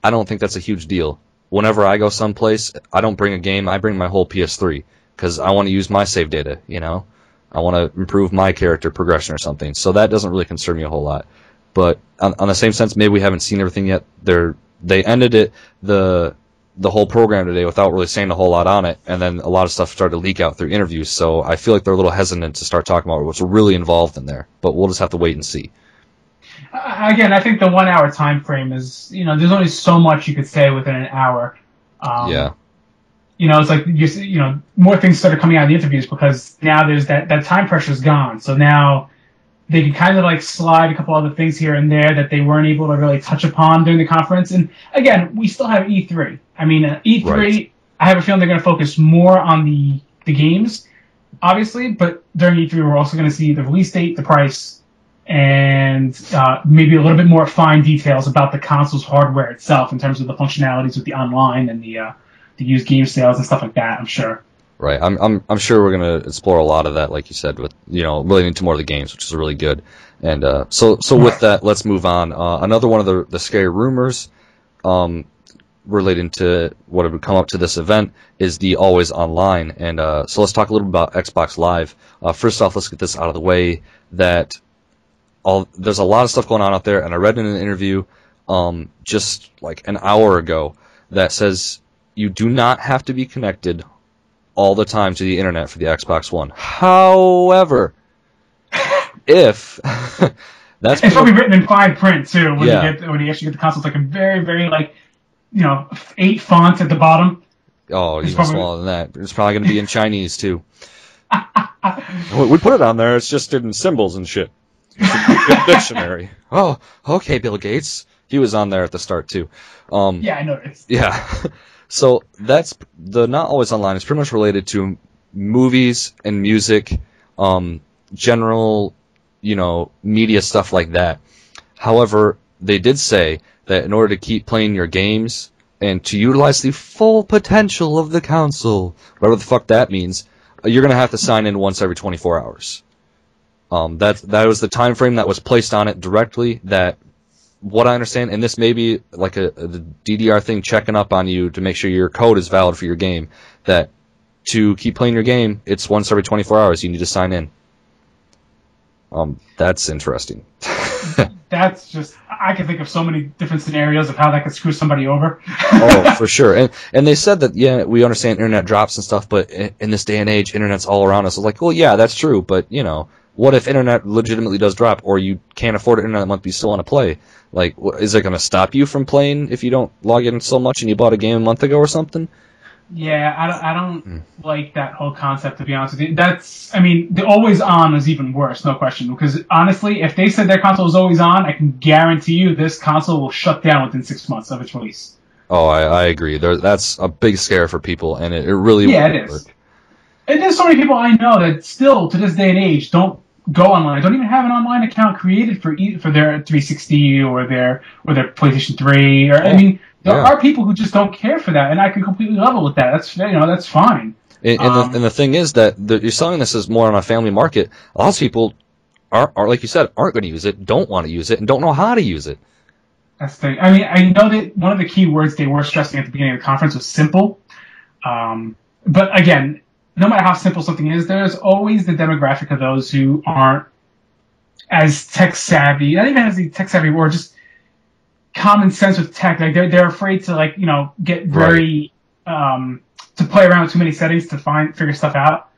I don't think that's a huge deal. Whenever I go someplace, I don't bring a game, I bring my whole PS3, because I want to use my save data, I want to improve my character progression or something, so that doesn't really concern me a whole lot. But on the same sense, maybe we haven't seen everything yet. They ended the whole program today without really saying a whole lot on it, and then a lot of stuff started to leak out through interviews, so I feel like they're a little hesitant to start talking about what's really involved in there, but we'll just have to wait and see. Again, I think the 1 hour time frame is, there's only so much you could say within an hour. It's like, more things started coming out in the interviews because now there's that time pressure's gone. So now they can kind of like slide a couple other things here and there that they weren't able to really touch upon during the conference. And again, we still have E3. I mean, E3, right. I have a feeling they're going to focus more on the games, obviously, but during E3 we're also going to see the release date, the price, and maybe a little bit more fine details about the console's hardware itself in terms of the functionalities with the online and the used game sales and stuff like that, I'm sure. Right. I'm sure we're going to explore a lot of that, like you said, with relating to more of the games, which is really good. And so with that, let's move on. Another one of the scary rumors relating to what would come up to this event is the always online. And so let's talk a little bit about Xbox Live. First off, let's get this out of the way that there's a lot of stuff going on out there, and I read in an interview just like an hour ago that says you do not have to be connected all the time to the internet for the Xbox One. However, if that's probably written in fine print too when you actually get the console, it's like a very, very 8 fonts at the bottom. Oh, even smaller than that. It's probably going to be in Chinese too. We put it on there. It's just in symbols and shit. Good dictionary. Oh, okay, Bill Gates. He was on there at the start too. Yeah, I noticed. Yeah. So that's the not always online is pretty much related to movies and music, general, media stuff like that. However, they did say that in order to keep playing your games and to utilize the full potential of the console, whatever the fuck that means, you're going to have to sign in once every 24 hours. That was the time frame that was placed on it directly. That, what I understand, and this may be like a DDR thing checking up on you to make sure your code is valid for your game, that to keep playing your game, it's once every 24 hours you need to sign in. That's interesting. That's just, I can think of so many different scenarios of how that could screw somebody over. Oh, for sure. And they said that, yeah, we understand internet drops and stuff, but in this day and age, internet's all around us. It's like, well, yeah, that's true, but, what if internet legitimately does drop, or you can't afford internet that month, but you still want to play? Like, is it going to stop you from playing if you don't log in so much and you bought a game a month ago or something? Yeah, I don't like that whole concept, to be honest with you. The always on is even worse, no question. Because honestly, if they said their console is always on, I can guarantee you this console will shut down within 6 months of its release. Oh, I agree. That's a big scare for people, and it really it is. And there's so many people I know that still, to this day and age, don't go online. Don't even have an online account created for their 360 or their PlayStation 3. There are people who just don't care for that, and I can completely level with that. That's fine. And the thing is that you're selling this as more on a family market. A lot of people are like you said, aren't going to use it, don't want to use it, and don't know how to use it. That's the thing. I know that one of the key words they were stressing at the beginning of the conference was simple. But again, no matter how simple something is, there's always the demographic of those who aren't as tech savvy, not even as the tech savvy, or just common sense with tech. Like they're afraid to get very to play around with too many settings to figure stuff out.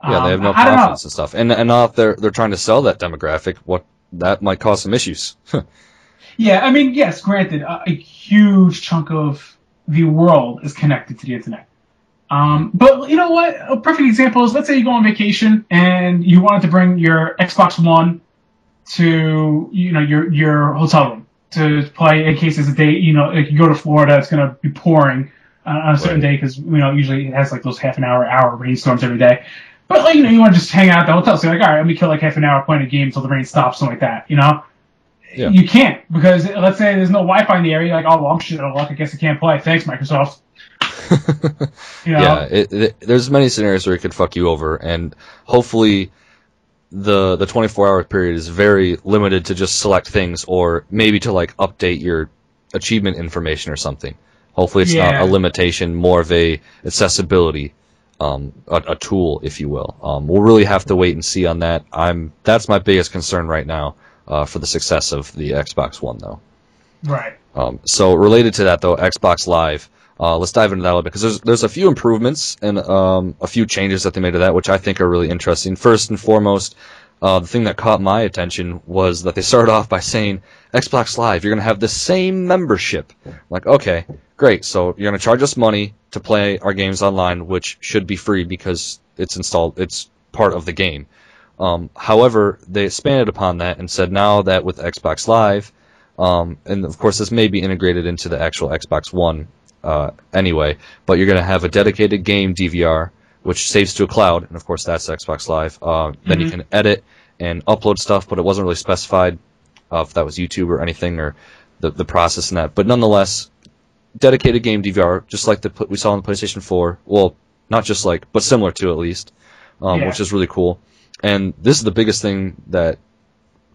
Yeah, they have no confidence and stuff. And now if they're trying to sell that demographic, that might cause some issues. Yeah, yes, granted, a huge chunk of the world is connected to the internet. But you know what? A perfect example is, let's say you go on vacation and you wanted to bring your Xbox One to your hotel room to play in case there's a day, like you go to Florida, it's going to be pouring on a certain day because, usually it has like those half an hour rainstorms every day. But you want to just hang out at the hotel. So you're like, all right, let me kill like half an hour playing a game until the rain stops, something like that, Yeah. You can't, because let's say there's no Wi-Fi in the area. You're like, oh, well, I'm shit out of luck. I guess I can't play. Thanks, Microsoft. Yeah, there's many scenarios where it could fuck you over, and hopefully the 24-hour period is very limited to just select things, or maybe to like update your achievement information or something. Hopefully it's not a limitation, more of a accessibility, a tool, if you will. We'll really have to wait and see on that. That's my biggest concern right now for the success of the Xbox One, though. Right. So related to that, though, Xbox Live. Let's dive into that a little bit, because there's a few improvements and a few changes that they made to that, which I think are really interesting. First and foremost, the thing that caught my attention was that they started off by saying, Xbox Live, you're going to have the same membership. I'm like, okay, great. So you're going to charge us money to play our games online, which should be free because it's part of the game. However, they expanded upon that and said now that with Xbox Live, and of course this may be integrated into the actual Xbox One anyway, but you're going to have a dedicated game DVR, which saves to a cloud, and of course that's Xbox Live. Then you can edit and upload stuff, but it wasn't really specified if that was YouTube or anything, or the process in that. But nonetheless, dedicated game DVR, just like we saw on the PlayStation 4. Well, not just like, but similar to at least, which is really cool. And this is the biggest thing that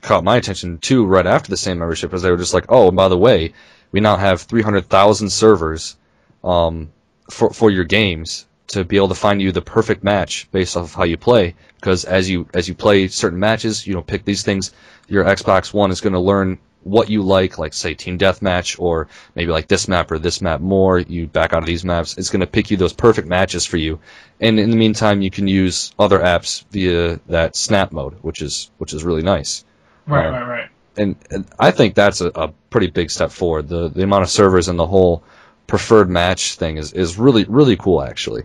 caught my attention too right after the same membership, was they were just like, oh, and by the way, we now have 300,000 servers for your games to be able to find you the perfect match based off of how you play. Because as you play certain matches, pick these things, your Xbox One is going to learn what you like say Team Deathmatch, or maybe like this map or this map more, you back out of these maps. It's going to pick you those perfect matches for you. And in the meantime, you can use other apps via that snap mode, which is really nice. Right. And I think that's a pretty big step forward. The amount of servers and the whole preferred match thing is really, really cool, actually.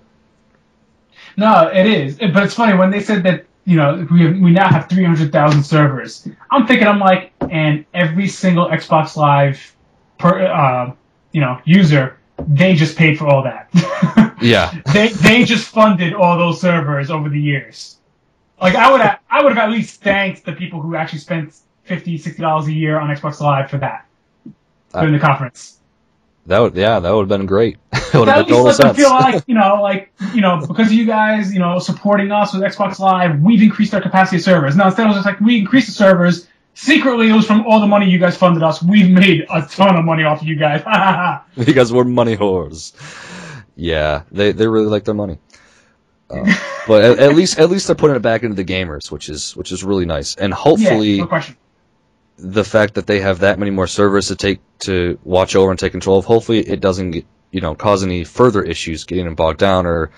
No, it is. But it's funny, when they said that, we now have 300,000 servers, I'm like, and every single Xbox Live user, they just paid for all that. Yeah. They just funded all those servers over the years. Like I would have at least thanked the people who actually spent $50-$60 a year on Xbox Live for that during the conference. That would have been great. It would At have least made total let them sense. feel because of you guys, supporting us with Xbox Live, we've increased our capacity of servers. No, instead it was just like we increased the servers. Secretly, it was from all the money you guys funded us. We've made a ton of money off of you guys. You guys were money whores. Yeah, they really like their money. But at least they're putting it back into the gamers, which is really nice. And hopefully, no question. The fact that they have that many more servers to watch over and take control of, hopefully it doesn't cause any further issues getting them bogged down, or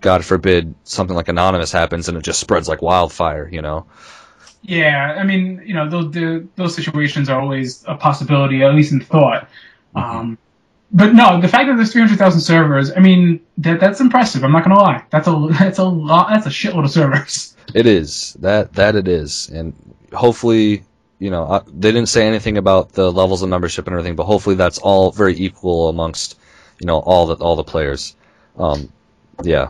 God forbid something like Anonymous happens and it just spreads like wildfire. Yeah, I mean, those situations are always a possibility, at least in thought. Mm-hmm. But no, the fact that there's 300,000 servers, I mean, that's impressive. I'm not gonna lie. That's a lot. That's a shitload of servers. It is that it is, and hopefully, they didn't say anything about the levels of membership and everything, but hopefully that's all very equal amongst, all the players. Yeah.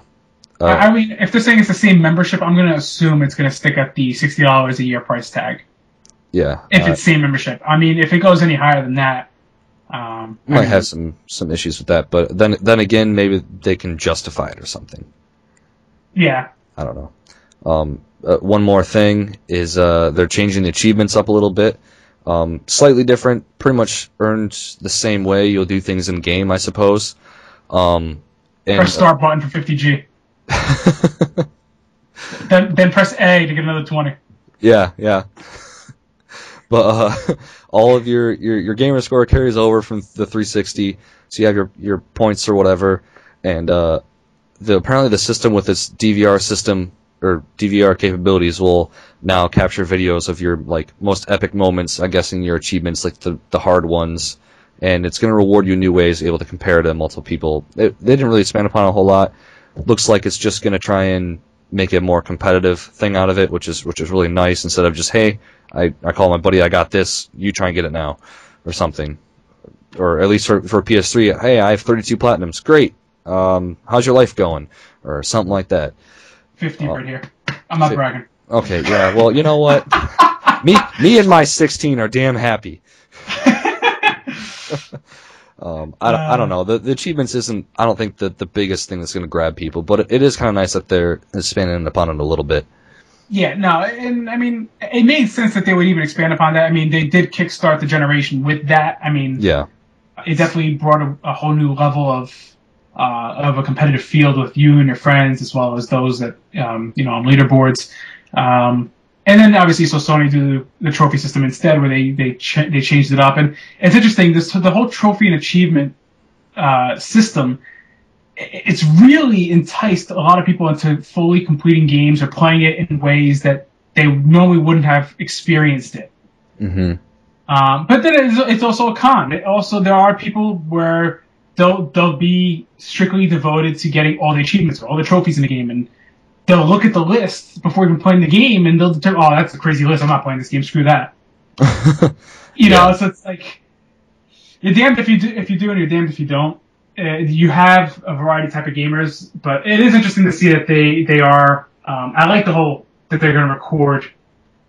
I mean, if they're saying it's the same membership, I'm gonna assume it's gonna stick at the $60 a year price tag. Yeah. If it's same membership, I mean, if it goes any higher than that. Might have some issues with that, but then again, maybe they can justify it or something. Yeah. I don't know. One more thing is they're changing the achievements up a little bit. Slightly different, pretty much earned the same way. You'll do things in game, I suppose. Press start button for 50G. then press A to get another 20. Yeah. But all of your gamer score carries over from the 360, so you have your points or whatever, and apparently the system with its DVR system or DVR capabilities will now capture videos of your most epic moments. I'm guessing your achievements, like the hard ones, and it's going to reward you in new ways, able to compare to multiple people. They didn't really expand upon it a whole lot. Looks like it's just going to try and make a more competitive thing out of it, which is really nice, instead of just, hey, I call my buddy, I got this, you try and get it now, or something. Or at least for PS3, hey, I have 32 platinums, great, how's your life going? Or something like that. 50 right here. I'm not bragging. Okay, yeah, well, you know what? me and my 16 are damn happy. I don't know. The achievements isn't, I don't think, the biggest thing that's going to grab people, but it is kind of nice that they're expanding upon it a little bit. Yeah, no, and I mean, it made sense that they would even expand upon that. I mean, they did kickstart the generation with that. I mean, yeah, it definitely brought a whole new level of a competitive field with you and your friends, as well as those that on leaderboards. And then obviously, so Sony do the trophy system instead, where they changed it up. And it's interesting, the whole trophy and achievement system, it's really enticed a lot of people into fully completing games or playing it in ways that they normally wouldn't have experienced it. Mm-hmm. But then it's also a con. There are people where they'll be strictly devoted to getting all the achievements or all the trophies in the game, and they'll look at the list before even playing the game, and they'll determine, oh, that's a crazy list, I'm not playing this game, screw that. You know, so it's like, you're damned if you do and you're damned if you don't. You have a variety type of gamers, but it is interesting to see that they are, I like the whole, that they're going to record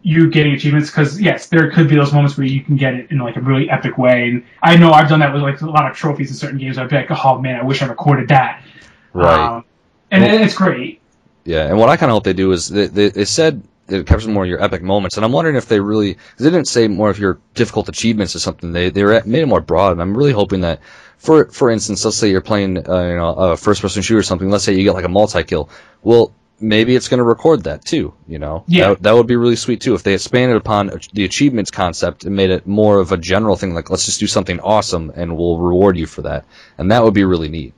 you getting achievements, because yes, there could be those moments where you can get it in like a really epic way, and I know I've done that with like a lot of trophies in certain games. I'd be like, oh man, I wish I recorded that. Right. And it's great. Yeah, and what I kind of hope they do is they said it captures more of your epic moments, and I'm wondering if they really, because they didn't say more of your difficult achievements or something. They made it more broad, and I'm really hoping that, for instance, let's say you're playing a first person shooter or something. Let's say you get like a multi kill. Well, maybe it's going to record that too. Yeah. That would be really sweet too if they expanded upon the achievements concept and made it more of a general thing. Like, let's just do something awesome, and we'll reward you for that, and that would be really neat.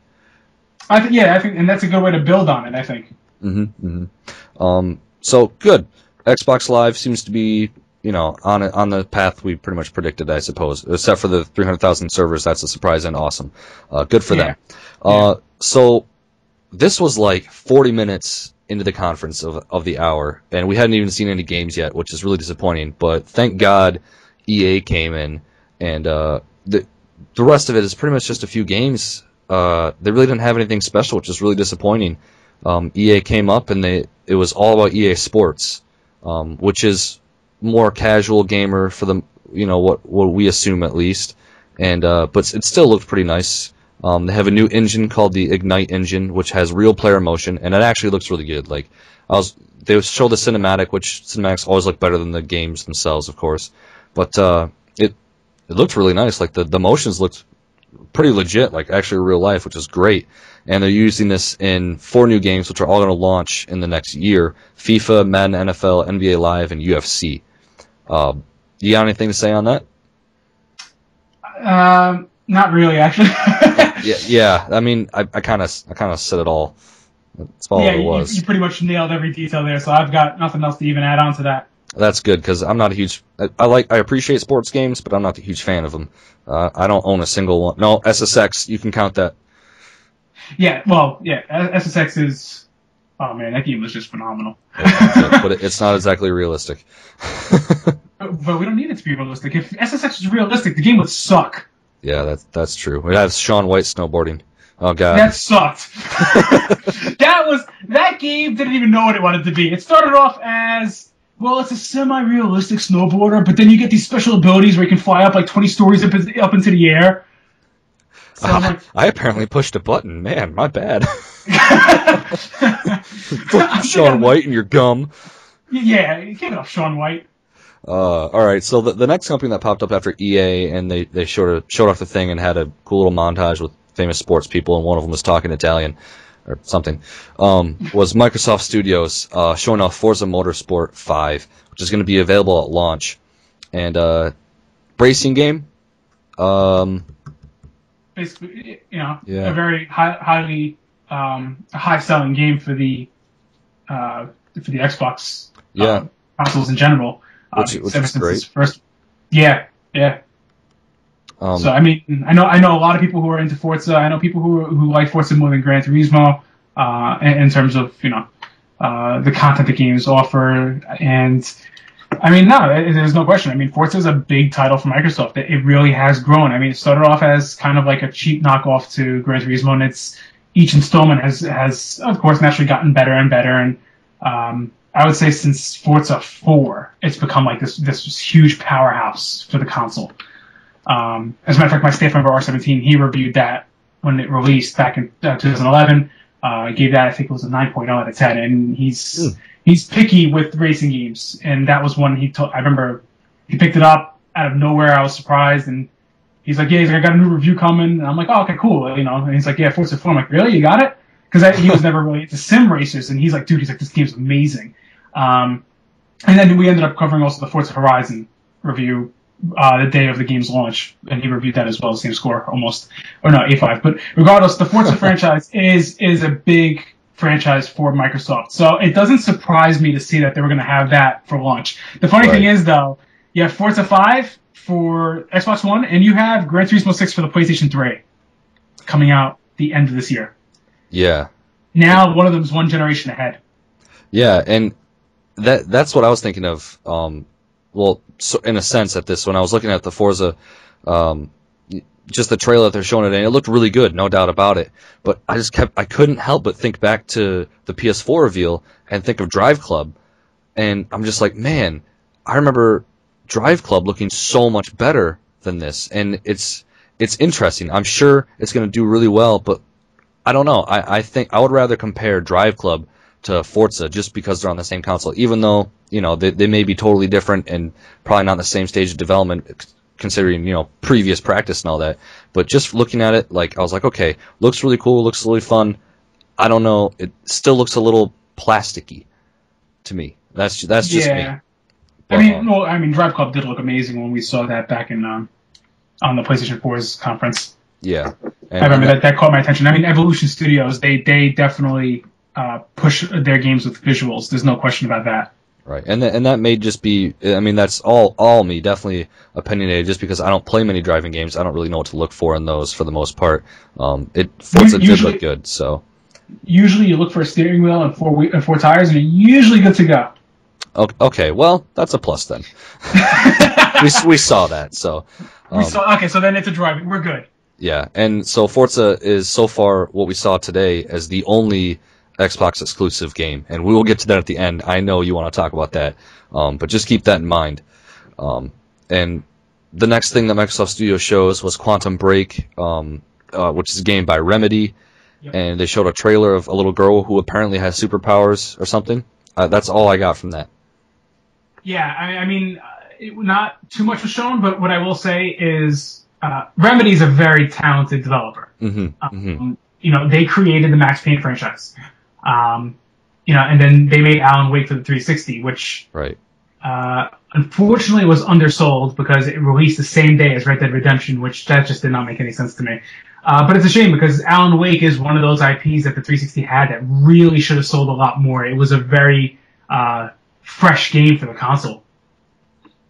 I think, and that's a good way to build on it, I think. So good. Xbox Live seems to be, on the path we pretty much predicted, I suppose. Except for the 300,000 servers, that's a surprise and awesome. Good for them. So this was like 40 minutes into the conference of the hour, and we hadn't even seen any games yet, which is really disappointing. But thank God EA came in, and the rest of it is pretty much just a few games. They really didn't have anything special, which is really disappointing. EA came up and it was all about EA Sports, which is more casual gamer for the what we assume at least, and but it still looked pretty nice. They have a new engine called the Ignite engine, which has real player motion, and it actually looks really good. Like they show the cinematic, which cinematics always look better than the games themselves, of course, but it looked really nice. Like the motions looked pretty legit, like actually real life, which is great. And they're using this in 4 new games, which are all going to launch in the next year: FIFA, Madden, NFL, NBA Live, and UFC. You got anything to say on that? Not really, actually. yeah. I mean, I kind of said it all. That's all it was. You pretty much nailed every detail there, so I've got nothing else to even add on to that. That's good, because I'm not a huge. I appreciate sports games, but I'm not a huge fan of them. I don't own a single one. No, SSX, you can count that. Yeah, well, yeah, SSX is. Oh man, that game was just phenomenal. But it's not exactly realistic. But we don't need it to be realistic. If SSX was realistic, the game would suck. Yeah, that's true. It has Shaun White snowboarding. Oh god, that sucked. That game didn't even know what it wanted to be. It started off as, well, it's a semi-realistic snowboarder, but then you get these special abilities where you can fly up like 20 stories up into the air. So I apparently pushed a button. Man, my bad. Shaun White and your gum. Yeah, give it up, Shaun White. All right, so the next company that popped up after EA, and they showed off the thing and had a cool little montage with famous sports people, and one of them was talking Italian or something, was Microsoft Studios showing off Forza Motorsport 5, which is going to be available at launch. And racing game. Basically, a very high selling game for the Xbox consoles in general. Which is great. Yeah. So I mean, I know a lot of people who are into Forza. I know people who like Forza more than Gran Turismo, in terms of the content the games offer. And I mean, no, there's no question. I mean, Forza is a big title for Microsoft. It really has grown. I mean, it started off as kind of like a cheap knockoff to Gran Turismo, and each installment has of course naturally gotten better and better. And I would say since Forza 4, it's become like this huge powerhouse for the console. As a matter of fact, my staff member R17, he reviewed that when it released back in 2011. Gave that, I think it was a 9.0 out of 10, and he's picky with racing games, and that was one I remember he picked it up out of nowhere. I was surprised, and he's like, I got a new review coming, and I'm like, oh, okay, cool, and he's like, yeah, Forza 4. I'm like, really, you got it? Because he was never really into sim racers, and he's like, dude, this game's amazing. And then we ended up covering also the Forza Horizon review the day of the game's launch, and he reviewed that as well, same score almost, or no, A5. But regardless, the Forza franchise is a big franchise for Microsoft, so it doesn't surprise me to see that they were going to have that for launch. The funny thing is, though, you have Forza 5 for Xbox One, and you have Gran Turismo 6 for the PlayStation 3 coming out the end of this year. Yeah. Now one of them is one generation ahead. Yeah, and that's what I was thinking of. Well, so in a sense, when I was looking at the Forza, just the trailer that they're showing it, and it looked really good, no doubt about it. But I couldn't help but think back to the PS4 reveal and think of Drive Club, and I'm just like, man, I remember Drive Club looking so much better than this, and it's interesting. I'm sure it's going to do really well, but I don't know. I think I would rather compare Drive Club to Forza just because they're on the same console, even though they may be totally different and probably not in the same stage of development, considering previous practice and all that. But just looking at it, I was like, okay, looks really cool, looks really fun. I don't know, it still looks a little plasticky to me. That's just me. But, I mean, Drive Club did look amazing when we saw that back in on the PlayStation 4's conference. Yeah, I remember that caught my attention. I mean, Evolution Studios, they definitely push their games with visuals. There's no question about that. Right, and that may just be, I mean, that's all me, definitely opinionated, just because I don't play many driving games. I don't really know what to look for in those for the most part. Forza did look good, so. Usually you look for a steering wheel and four tires, and you're usually good to go. Okay, well, that's a plus then. we saw that. So okay, so then it's a driving. We're good. yeah, and so Forza is so far what we saw today as the only Xbox exclusive game, and we will get to that at the end. I know you want to talk about that, but just keep that in mind. And the next thing that Microsoft Studios shows was Quantum Break, which is a game by Remedy, and they showed a trailer of a little girl who apparently has superpowers or something. That's all I got from that. Yeah, I mean, not too much was shown, but what I will say is Remedy is a very talented developer. You know, they created the Max Payne franchise. You know, and then they made Alan Wake for the 360, which unfortunately was undersold because it released the same day as Red Dead Redemption, which that just did not make any sense to me. But it's a shame because Alan Wake is one of those IPs that the 360 had that really should have sold a lot more. It was a very fresh game for the console.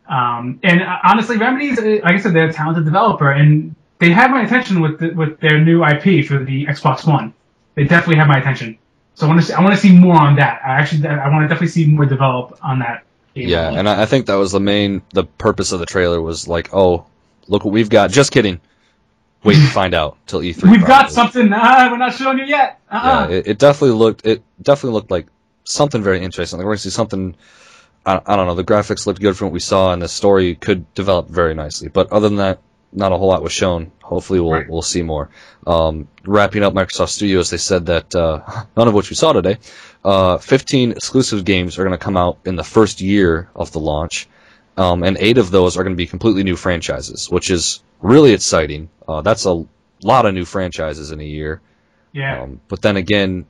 And honestly, Remedy, like I said, they're a talented developer, and they have my attention with their new IP for the Xbox One. They definitely have my attention. So I want to see more on that. I want to definitely see more develop on that game. Yeah, and I think that was the purpose of the trailer was like, oh, look what we've got. Just kidding. Wait to find out till E3. We've got something. We're not showing you yet. Yeah, it definitely looked like something very interesting. Like we're going to see something. I don't know. The graphics looked good from what we saw, and the story could develop very nicely. But other than that, not a whole lot was shown. Hopefully, we'll see more. Wrapping up Microsoft Studios, they said that none of which we saw today. 15 exclusive games are going to come out in the first year of the launch, and 8 of those are going to be completely new franchises, which is really exciting. That's a lot of new franchises in a year. Yeah. But then again,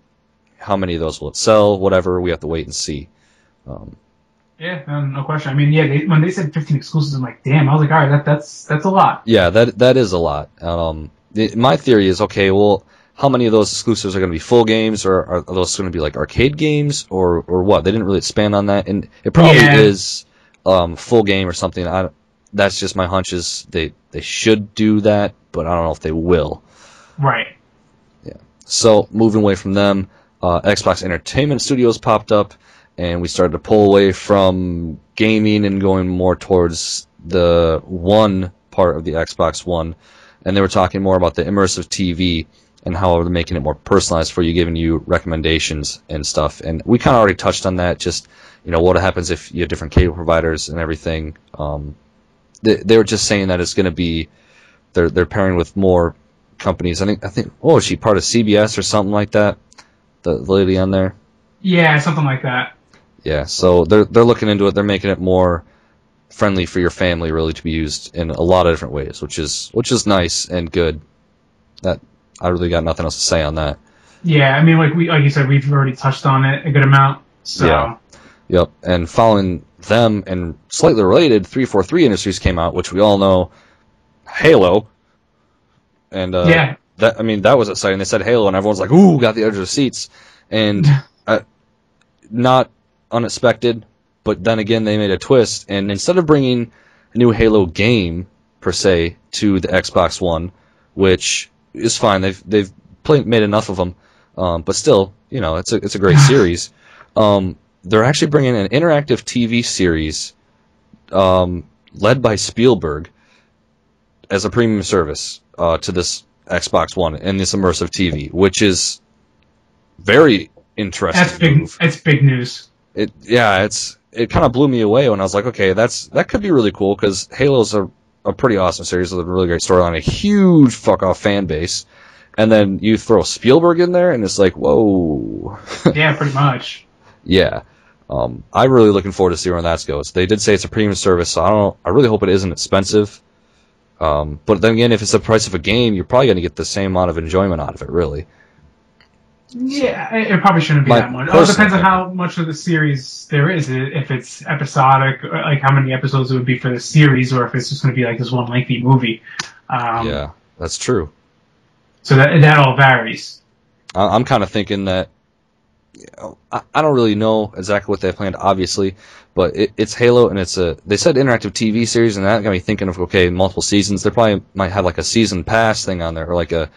how many of those will it sell? Whatever, we have to wait and see. Yeah, no question. I mean, yeah, when they said 15 exclusives, I'm like, damn. I was like, all right, that's a lot. Yeah, that is a lot. My theory is, okay, well, how many of those exclusives are going to be full games, or are those going to be like arcade games, or what? They didn't really expand on that, and it probably is full game or something. That's just my hunch. Is they should do that, but I don't know if they will. Right. Yeah. So moving away from them, Xbox Entertainment Studios popped up. And we started to pull away from gaming and going more towards the One part of the Xbox One. And they were talking more about the immersive TV and how they're making it more personalized for you, giving you recommendations and stuff. And we kind of already touched on that, just, you know, what happens if you have different cable providers and everything. They were just saying that it's going to be, they're pairing with more companies. I think, is she part of CBS or something like that? The lady on there? Yeah, something like that. Yeah, so they're looking into it. They're making it more friendly for your family, really, to be used in a lot of different ways, which is nice and good. That I really got nothing else to say on that. Yeah, I mean, like you said, we've already touched on it a good amount. So. Yeah. Yep. And following them and slightly related, 343 Industries came out, which we all know, Halo. And that was exciting. They said Halo, and everyone's like, "Ooh, got the edge of the seats," and not unexpected, but then again they made a twist, and instead of bringing a new Halo game per se to the Xbox One, which is fine, they've made enough of them, but still, you know, it's a great series. They're actually bringing an interactive TV series led by Spielberg as a premium service to this Xbox One and this immersive TV, which is very interesting. That's big news. It kind of blew me away when I was like, okay, that could be really cool, because Halo's a pretty awesome series with a really great storyline, a huge fuck off fan base, and then you throw Spielberg in there, and it's like, whoa. Yeah, pretty much. Yeah, I'm really looking forward to see where that goes. They did say it's a premium service, so I really hope it isn't expensive. But then again, if it's the price of a game, you're probably going to get the same amount of enjoyment out of it, really. Yeah, it probably shouldn't be that much. It all depends on how much of the series there is. If it's episodic, like how many episodes it would be for the series, or if it's just going to be like this one lengthy movie. Yeah, that's true. So that all varies. I'm kind of thinking that, I don't really know exactly what they planned, obviously, but it's Halo, and they said interactive TV series, and that got me thinking of, okay, multiple seasons. They probably might have like a season pass thing on there, or like a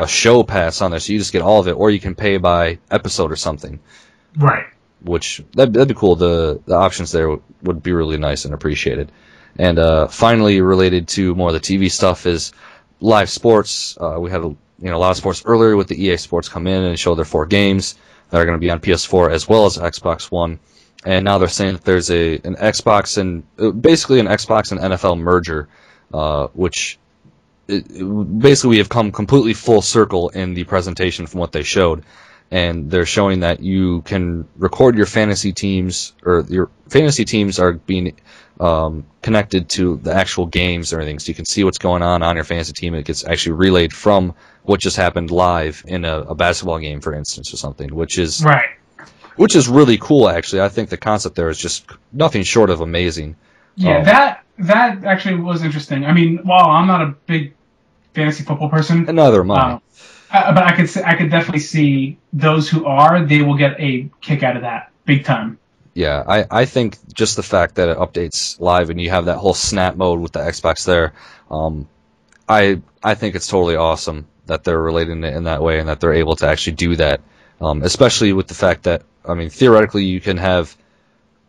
show pass on there, so you just get all of it, or you can pay by episode or something. Right. Which that'd be cool. The options there would be really nice and appreciated. And finally, related to more of the TV stuff is live sports. We had a lot of sports earlier with the EA Sports come in and show their 4 games that are going to be on PS4 as well as Xbox One. And now they're saying that there's an Xbox and basically an Xbox and NFL merger, which basically we have come completely full circle in the presentation from what they showed. And they're showing that you can record your fantasy teams, or your fantasy teams are being connected to the actual games and everything, so you can see what's going on your fantasy team. It gets actually relayed from what just happened live in a basketball game, for instance, or something, which is really cool. Actually, I think the concept there is just nothing short of amazing. Yeah, that actually was interesting. I mean, while I'm not a big fantasy football person, and neither am I. But I could definitely see those who are, they will get a kick out of that big time. Yeah, I think just the fact that it updates live and you have that whole snap mode with the Xbox there, I think it's totally awesome that they're relating it in that way and that they're able to actually do that, especially with the fact that, I mean, theoretically you can have,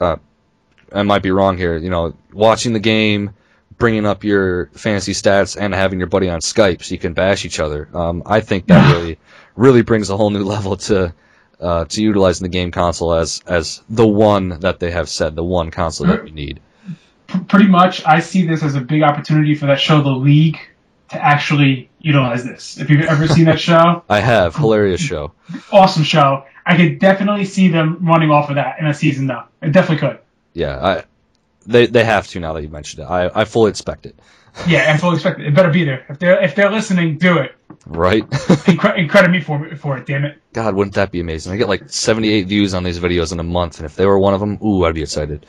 I might be wrong here, watching the game, bringing up your fantasy stats, and having your buddy on Skype so you can bash each other. I think that really brings a whole new level to utilizing the game console as the one that they have said, the one console that we need. Pretty much, I see this as a big opportunity for that show, The League, to actually utilize this. If you've ever seen that show. I have. Hilarious show. Awesome show. I could definitely see them running off of that in a season, though. I definitely could. Yeah, they have to now that you mentioned it. I fully expect it. Yeah, I fully expect it. It better be there. If they're listening, do it. Right. and credit me for it, damn it. God, wouldn't that be amazing? I get like 78 views on these videos in a month, and if they were one of them, ooh, I'd be excited.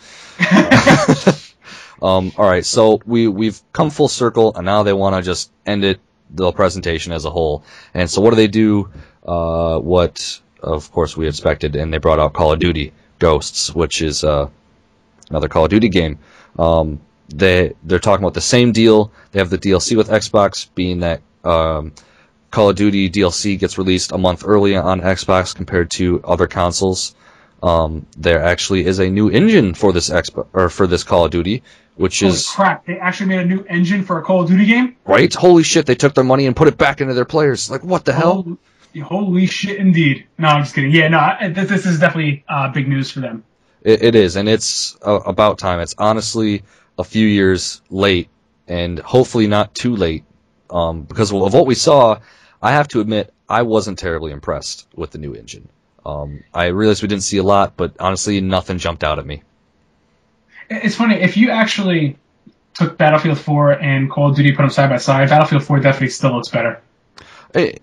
All right, so we've come full circle, and now they want to just end the presentation as a whole. And so what do they do? What, of course, we expected, and they brought out Call of Duty Ghosts, which is another Call of Duty game. They're talking about the same deal. They have the DLC with Xbox, being that Call of Duty DLC gets released a month early on Xbox compared to other consoles. There actually is a new engine for this for this Call of Duty, which Holy is crap! They actually made a new engine for a Call of Duty game. Right? Holy shit! They took their money and put it back into their players. Like, what the hell? Holy shit, indeed. No, I'm just kidding. Yeah, no, this is definitely big news for them. It is, and it's about time. It's honestly a few years late, and hopefully not too late, because of what we saw. I have to admit, I wasn't terribly impressed with the new engine. I realized we didn't see a lot, but honestly, nothing jumped out at me. It's funny, if you actually took Battlefield 4 and Call of Duty, put them side by side, Battlefield 4 definitely still looks better.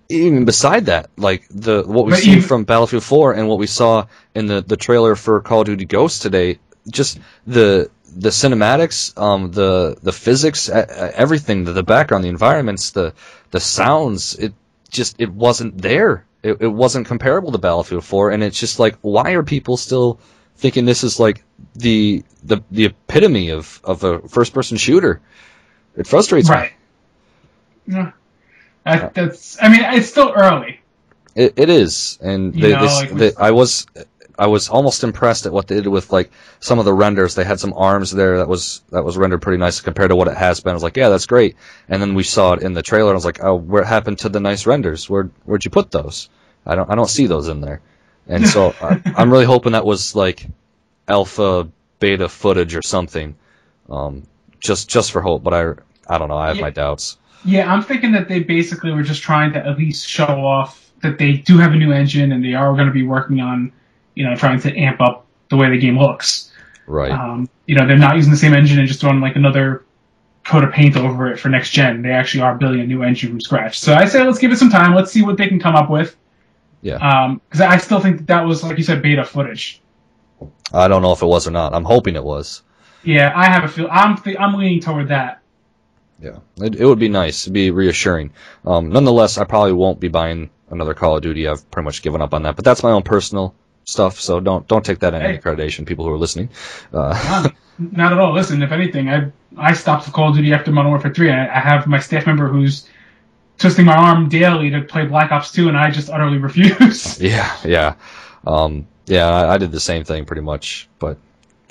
Even beside that, like what we've seen from Battlefield 4 and what we saw in the trailer for Call of Duty Ghosts today, just the cinematics, the physics, everything, the background, the environments, the sounds, it wasn't there. It wasn't comparable to Battlefield 4, and it's just like, why are people still thinking this is like the epitome of a first-person shooter? It frustrates me. Right. Yeah. I mean, it's still early. It is, and I was almost impressed at what they did with like some of the renders. They had some arms there that was rendered pretty nice compared to what it has been. I was like, yeah, that's great. And then we saw it in the trailer, and I was like, oh, what happened to the nice renders? Where'd you put those? I don't see those in there. And so I'm really hoping that was like alpha, beta footage or something, just for hope. But I don't know. I have my doubts. Yeah, I'm thinking that they basically were just trying to at least show off that they do have a new engine and they are going to be working on, trying to amp up the way the game looks. Right. They're not using the same engine and just throwing like another coat of paint over it for next gen. They actually are building a new engine from scratch. So I say let's give it some time. Let's see what they can come up with. Yeah. Because I still think that was, like you said, beta footage. I don't know if it was or not. I'm hoping it was. Yeah, I have a feel. I'm leaning toward that. Yeah, it would be nice. It'd be reassuring. Nonetheless, I probably won't be buying another Call of Duty. I've pretty much given up on that. But that's my own personal stuff, so don't take that in any accreditation, people who are listening. Not at all. Listen, if anything, I stopped the Call of Duty after Modern Warfare 3. I have my staff member who's twisting my arm daily to play Black Ops 2, and I just utterly refuse. Yeah. I did the same thing pretty much, but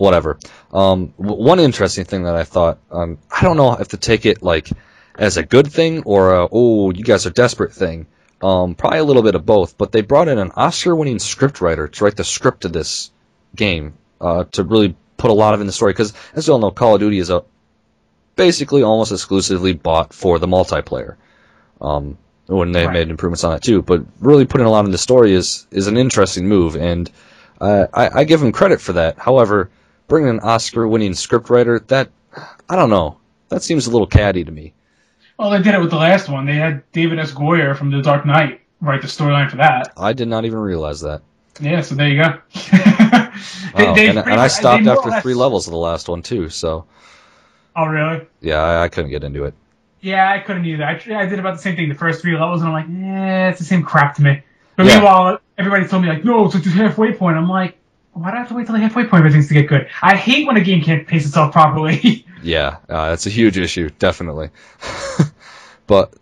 whatever. One interesting thing that I thought, I don't know if to take it like as a good thing or oh, you guys are desperate thing. Probably a little bit of both, but they brought in an Oscar-winning scriptwriter to write the script of this game, to really put a lot of in the story. Because as you all know, Call of Duty is basically almost exclusively bought for the multiplayer. When they made improvements on that too, but really putting a lot in the story is an interesting move, and I give him credit for that. However, bringing an Oscar-winning scriptwriter, that I don't know, that seems a little catty to me. Well, they did it with the last one. They had David S. Goyer from The Dark Knight write the storyline for that. I did not even realize that. Yeah, so there you go. And I stopped after 3 levels of the last one too. So. Oh really? Yeah, I couldn't get into it. Yeah, I couldn't either. I did about the same thing the first 3 levels, and I'm like, it's the same crap to me. But meanwhile, everybody told me like, no, it's like the halfway point. I'm like, why do I have to wait till the halfway point for things to get good? I hate when a game can't pace itself properly. Yeah, that's a huge issue, definitely. But,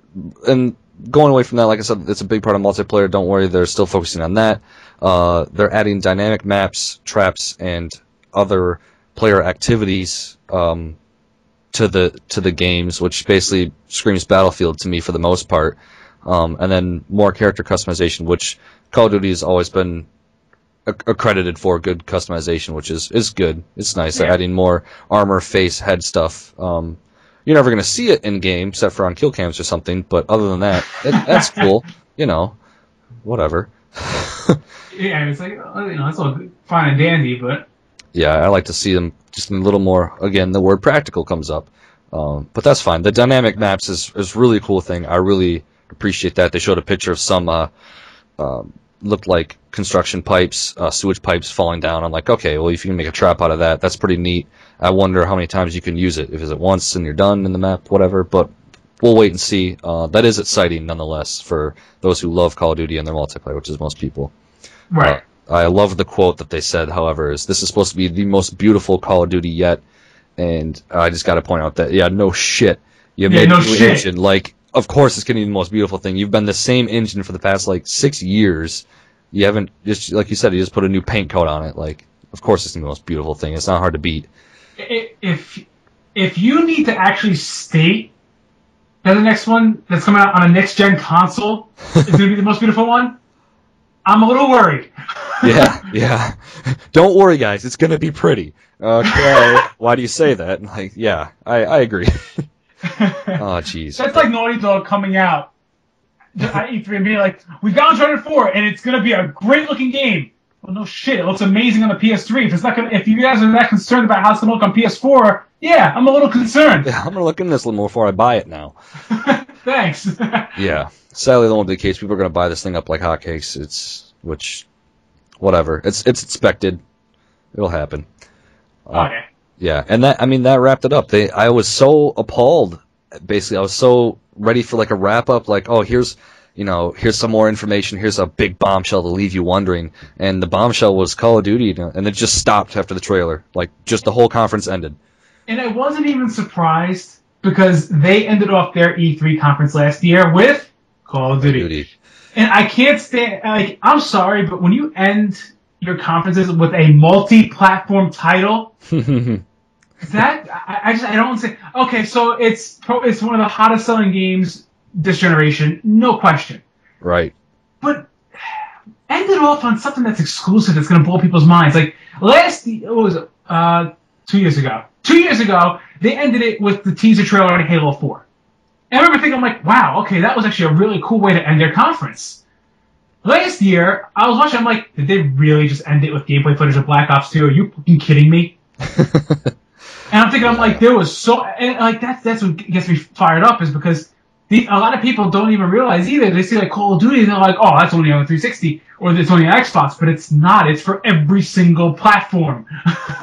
and going away from that, like I said, it's a big part of multiplayer. Don't worry, they're still focusing on that. They're adding dynamic maps, traps, and other player activities to the games, which basically screams Battlefield to me for the most part. And then more character customization, which Call of Duty has always been accredited for good customization, which is good. It's nice. They're adding more armor, face, head stuff. You're never going to see it in game, except for on kill cams or something. But other than that, that's cool. Whatever. Yeah, it's like it's all fine and dandy, but yeah, I like to see them just a little more. Again, the word practical comes up, but that's fine. The dynamic maps is really a cool thing. I really appreciate that. They showed a picture of some looked like construction pipes, sewage pipes falling down. I'm like, okay, well, if you can make a trap out of that, that's pretty neat. I wonder how many times you can use it. If it's once and you're done in the map, whatever. But we'll wait and see. That is exciting nonetheless for those who love Call of Duty and their multiplayer, which is most people. Right. I love the quote that they said, however, is this is supposed to be the most beautiful Call of Duty yet. And I just got to point out that, no shit. You made a new engine. Like, of course it's going to be the most beautiful thing. You've been the same engine for the past, 6 years. You haven't, just like you said, you just put a new paint coat on it. Like, of course it's the most beautiful thing. It's not hard to beat. If you need to actually state that the next one that's coming out on a next-gen console is going to be the most beautiful one, I'm a little worried. Yeah. Don't worry, guys. It's going to be pretty. Okay. Why do you say that? Like, yeah, I agree. Oh, jeez. That's like Naughty Dog coming out at E3 and being like, we got Uncharted 4, and it's going to be a great-looking game. Well, no shit. It looks amazing on the PS3. If you guys are that concerned about how it's going to look on PS4, yeah, I'm a little concerned. Yeah, I'm going to look into this a little more before I buy it now. Thanks. Yeah. Sadly, that won't be the case. People are going to buy this thing up like hotcakes. Whatever. It's expected. It'll happen. Okay. Yeah, and that wrapped it up. I was so appalled. Basically, I was so ready for a wrap up. Like, oh, here's some more information. Here's a big bombshell to leave you wondering. And the bombshell was Call of Duty, and it just stopped after the trailer. Like, just the whole conference ended. And I wasn't even surprised because they ended off their E3 conference last year with Call of Duty. And I can't stand. I'm sorry, but when you end your conferences with a multi-platform title. That I don't say. Okay, so it's one of the hottest selling games this generation, no question. Right. But end it off on something that's exclusive, that's going to blow people's minds. Like 2 years ago. 2 years ago, they ended it with the teaser trailer on Halo 4. And I remember thinking, I'm like, wow, okay, that was actually a really cool way to end their conference. Last year, I was watching, I'm like, did they really just end it with gameplay footage of Black Ops 2? Are you fucking kidding me? And I'm thinking, I'm like, there was that's what gets me fired up, is because a lot of people don't even realize either. They see Call of Duty and they're like, oh, that's only on the 360 or it's only on Xbox, but it's not. It's for every single platform.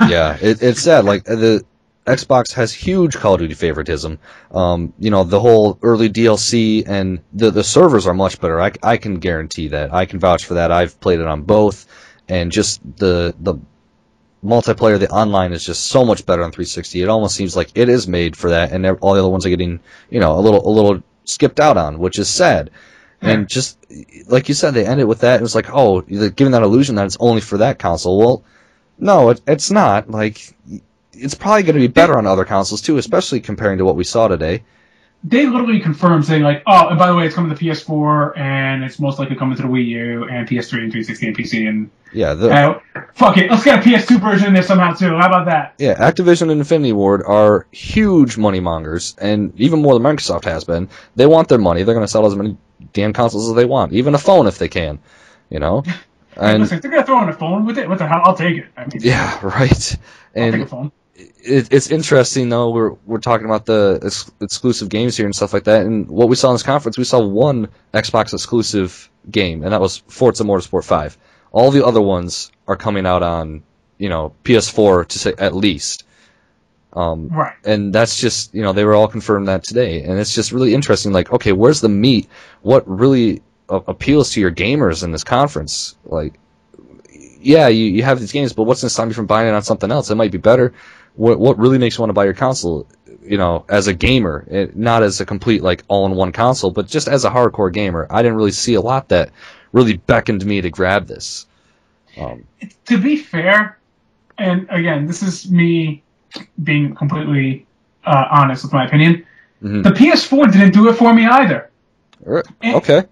Yeah, it's sad. The Xbox has huge Call of Duty favoritism. The whole early DLC and the servers are much better. I can guarantee that. I can vouch for that. I've played it on both, and just the multiplayer, the online is just so much better on 360. It almost seems like it is made for that, and all the other ones are getting, a little skipped out on, which is sad. Yeah. And just like you said, they ended with that. It was like, oh, they're giving that illusion that it's only for that console. Well, No, it's not. Like, it's probably going to be better on other consoles too, especially comparing to what we saw today. They literally confirmed saying like, oh, and by the way, it's coming to PS4 and it's most likely coming to the Wii U and PS3 and 360 and PC and Yeah, fuck it, let's get a PS2 version in there somehow too. How about that? yeah. Activision and Infinity Ward are huge money mongers, and even more than Microsoft has been. They want their money. They're going to sell as many damn consoles as they want, even a phone if they can. You know. And listen, if they're gonna throw in a phone with it, what the hell? I'll take it. I mean, yeah, right. I'll take And a phone. it's interesting though. We're talking about the exclusive games here and stuff like that. And what we saw in this conference, we saw one Xbox exclusive game, and that was Forza Motorsport 5. All the other ones are coming out on PS4 to say at least. Right. And that's just they were all confirmed that today, and it's just really interesting. Like, okay, where's the meat? What really appeals to your gamers in this conference? Like, yeah, you have these games, but what's going to stop you from buying it on something else? It might be better. What really makes you want to buy your console, as a gamer, not as a complete, like, all-in-one console, but just as a hardcore gamer? I didn't really see a lot that really beckoned me to grab this. To be fair, and again, this is me being completely honest with my opinion, the PS4 didn't do it for me either. Okay.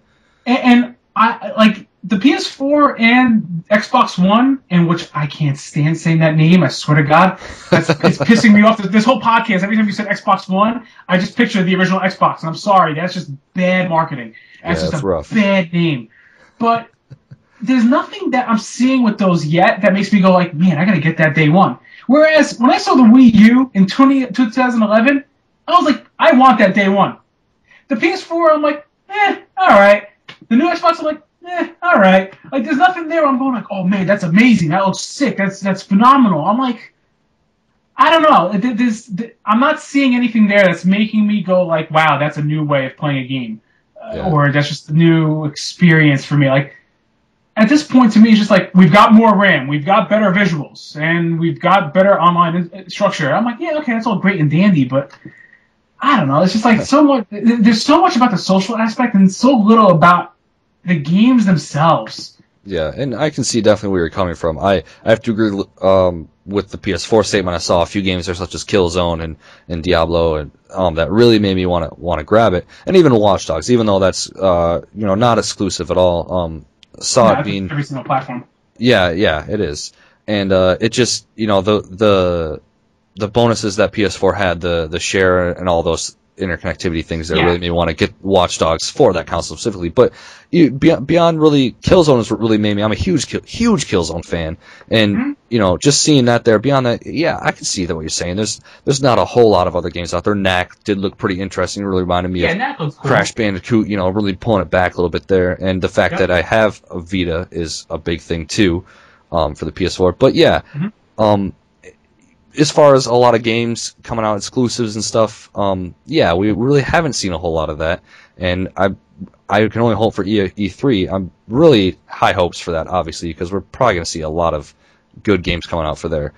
And I like the PS4 and Xbox One, in which I can't stand saying that name. I swear to God, it's pissing me off. This whole podcast, every time you said Xbox One, I just picture the original Xbox, and I'm sorry, that's just bad marketing. That's just a rough. bad name. But there's nothing that I'm seeing with those yet that makes me go like, man, I gotta get that day one. Whereas when I saw the Wii U in 2011, I was like, I want that day one. The PS4, I'm like, all right. The new Xbox, I'm like, all right. Like, there's nothing there. I'm going like, oh man, that's amazing. That looks sick. That's phenomenal. I'm like, I don't know. I'm not seeing anything there that's making me go like, wow, that's a new way of playing a game, or that's just a new experience for me. Like, at this point, to me, it's just like, we've got more RAM, we've got better visuals, and we've got better online structure. I'm like, yeah, okay, that's all great and dandy, but I don't know. It's just like so much. There's so much about the social aspect and so little about the games themselves. Yeah, and I can see definitely where you're coming from. I have to agree with the PS4 statement. I saw a few games there, such as Killzone and Diablo, and that really made me want to grab it. And even Watch Dogs, even though that's not exclusive at all. Saw it being every single platform. Yeah, it is, and it just the bonuses that PS4 had, the share and all those interconnectivity things that really made me want to get Watch Dogs for that console specifically. But beyond really, Killzone is what really made me. I'm a huge Killzone fan, and just seeing that there. Beyond that, yeah, I can see that what you're saying. There's not a whole lot of other games out there. Knack did look pretty interesting. Really reminded me of Knack looks cool. Crash Bandicoot. Really pulling it back a little bit there, and the fact that I have a Vita is a big thing too, for the PS4. But yeah. As far as a lot of games coming out exclusives and stuff, we really haven't seen a whole lot of that, and I can only hope for E3. I'm really high hopes for that, obviously, because we're probably going to see a lot of good games coming out for there.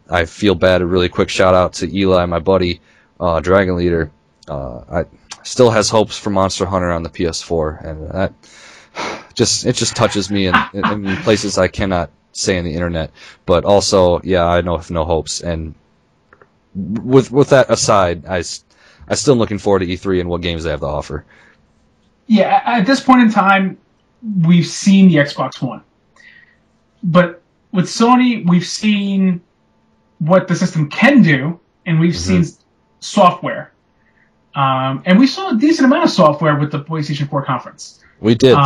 I feel bad. A really quick shout out to Eli, my buddy, Dragon Leader. I still has hopes for Monster Hunter on the PS4, and that just touches me in places I cannot say on the internet. But also, I know have no hopes. And with that aside, I still am looking forward to E3 and what games they have to offer. Yeah, at this point in time, we've seen the Xbox One, but with Sony, we've seen what the system can do, and we've seen software, and we saw a decent amount of software with the PlayStation 4 conference. We did.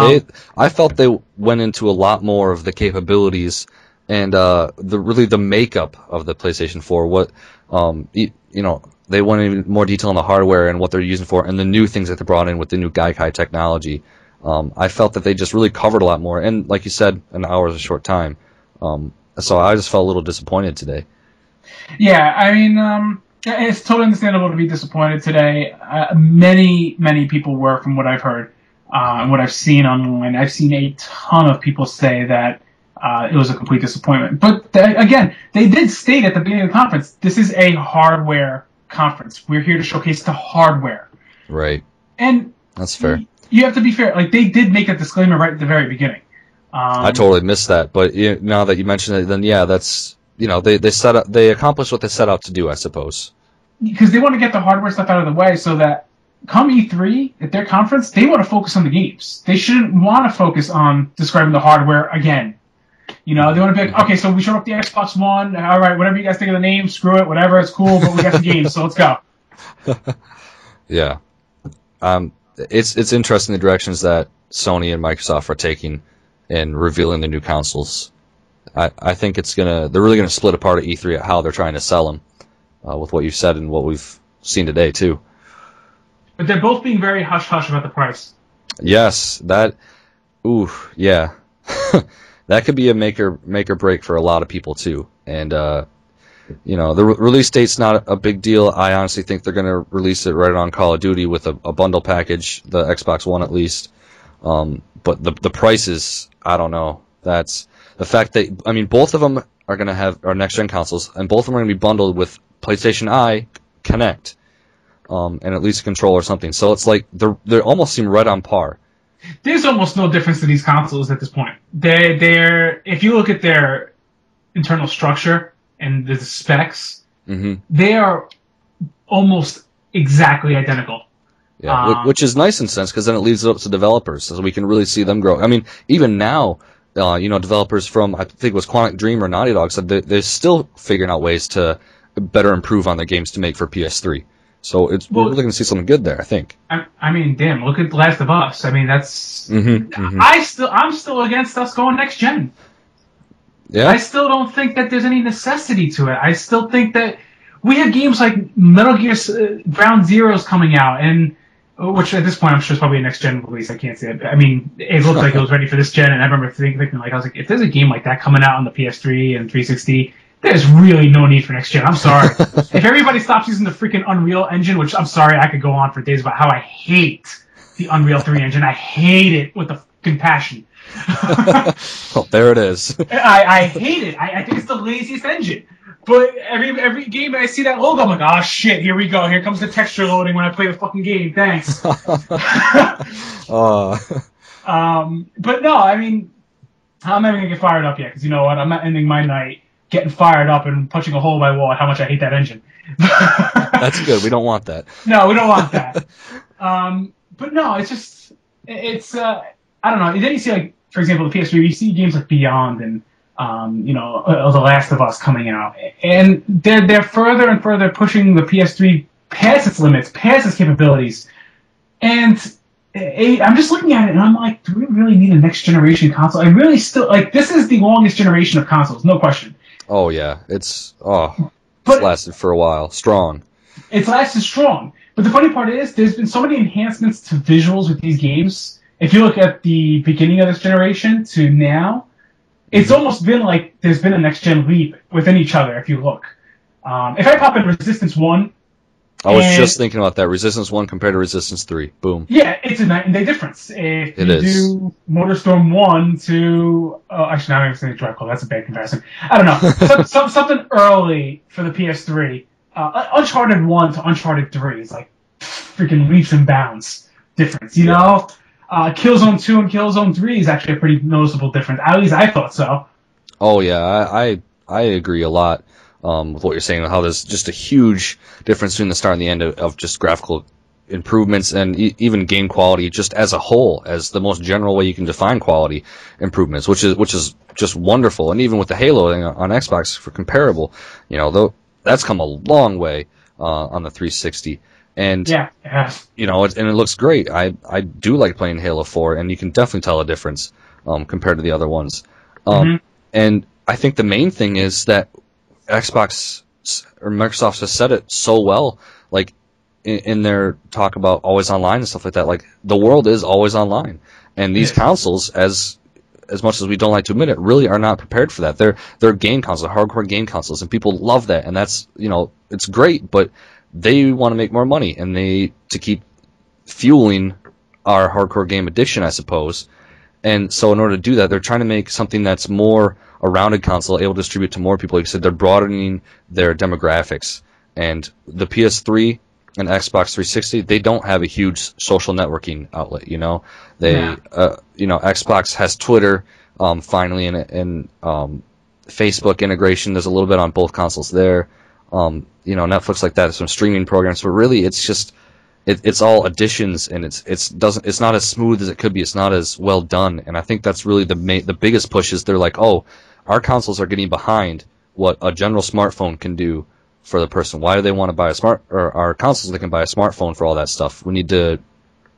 I felt they went into a lot more of the capabilities and the makeup of the PlayStation 4. What they went into more detail on the hardware and what they're using for, and the new things that they brought in with the new Gaikai technology. I felt that they just really covered a lot more, and like you said, an hour is a short time. So I just felt a little disappointed today. Yeah, I mean, it's totally understandable to be disappointed today. Many people were, from what I've heard. And what I've seen online, I've seen a ton of people say that it was a complete disappointment. But again, they did state at the beginning of the conference, this is a hardware conference. We're here to showcase the hardware. Right. And that's fair. You have to be fair. Like, they did make a disclaimer right at the very beginning. I totally missed that, but now that you mention it, then yeah, that's they accomplished what they set out to do, I suppose. Because they want to get the hardware stuff out of the way, so that come E3 at their conference, they want to focus on the games. They shouldn't want to focus on describing the hardware again. They want to be like, okay, so we showed up the Xbox One. All right, whatever you guys think of the name, screw it, whatever, it's cool, but we got the games, so let's go. Yeah. It's interesting the directions that Sony and Microsoft are taking in revealing the new consoles. I think they're really gonna split apart at E3 at how they're trying to sell them, with what you said and what we've seen today too. But they're both being very hush-hush about the price. Yes, yeah. That could be a make or break for a lot of people too. And the release date's not a big deal. I honestly think they're going to release it right on Call of Duty with a bundle package, the Xbox One at least. But the prices, I don't know. That's the fact that both of them are going to have our next gen consoles, and both of them are going to be bundled with PlayStation Eye Connect, and at least a controller or something. So it's like they almost seem right on par. There's almost no difference to these consoles at this point. They're if you look at their internal structure and the specs, they are almost exactly identical. Which is nice in a sense, because then it leaves it up to developers, so we can really see them grow. Even now, developers from, I think it was Quantic Dream or Naughty Dog, said they're still figuring out ways to better improve on their games to make for PS3. So we're really going to see something good there, I think. Damn, look at The Last of Us. That's... I'm still against us going next gen. Yeah. I still don't think that there's any necessity to it. I still think that we have games like Metal Gear Ground Zero's coming out, and which at this point I'm sure is probably a next gen release. I can't see it. It looked like it was ready for this gen, and I remember thinking I was like, if there's a game like that coming out on the PS3 and 360, there's really no need for next gen. I'm sorry. If everybody stops using the freaking Unreal Engine, which I'm sorry, I could go on for days about how I hate the Unreal 3 engine. I hate it with a fucking passion. Well, there it is. I hate it. I think it's the laziest engine. But every game I see that logo, I'm like, oh shit, here we go. Here comes the texture loading when I play the fucking game. Thanks. But no, I'm never gonna get fired up yet, because you know what? I'm not ending my night getting fired up and punching a hole in my wall at how much I hate that engine. That's good. We don't want that. No, we don't want that. But no, it's I don't know. Then you see, like, for example, the PS3, you see games like Beyond and The Last of Us coming out, and they're further and further pushing the PS3 past its limits, past its capabilities, and I'm just looking at it and I'm like, do we really need a next generation console? I really still this is the longest generation of consoles, no question. Oh yeah, it's lasted for a while, strong. It's lasted strong, but the funny part is there's been so many enhancements to visuals with these games. If you look at the beginning of this generation to now, it's almost been like there's been a next gen leap within each other. If you look, if I pop in Resistance 1. I was just thinking about that. Resistance 1 compared to Resistance 3. Boom. Yeah, it's a night and day difference. If you do MotorStorm 1 to... actually, I'm not even saying Drive Club. That's a bad comparison. I don't know. Something early for the PS3. Uncharted 1 to Uncharted 3 is like freaking leaps and bounds difference, you know? Killzone 2 and Killzone 3 is actually a pretty noticeable difference. At least I thought so. Oh, yeah. I agree a lot. With what you're saying, how there's just a huge difference between the start and the end of just graphical improvements and even game quality, just as a whole, as the most general way you can define quality improvements, which is just wonderful. And even with the Halo thing on Xbox for comparable, though that's come a long way on the 360. And and it looks great. I do like playing Halo 4, and you can definitely tell a difference compared to the other ones. And I think the main thing is that Xbox or Microsoft has said it so well, like in their talk about always online and stuff like that. Like, the world is always online, and these consoles, as much as we don't like to admit it, really are not prepared for that. They're game consoles, hardcore game consoles, and people love that, and that's it's great, but they want to make more money, and to keep fueling our hardcore game addiction, I suppose. And so in order to do that, they're trying to make something that's more a rounded console, able to distribute to more people. Like I said, they're broadening their demographics. And the PS3 and Xbox 360, they don't have a huge social networking outlet, Xbox has Twitter, finally, and Facebook integration. There's a little bit on both consoles there. Netflix like that, some streaming programs, but really it's just it's all additions, and it's not as smooth as it could be. It's not as well done, and I think that's really the biggest push is they're like, oh, our consoles are getting behind what a general smartphone can do for the person. Why do they want to buy our consoles? They can buy a smartphone for all that stuff. We need to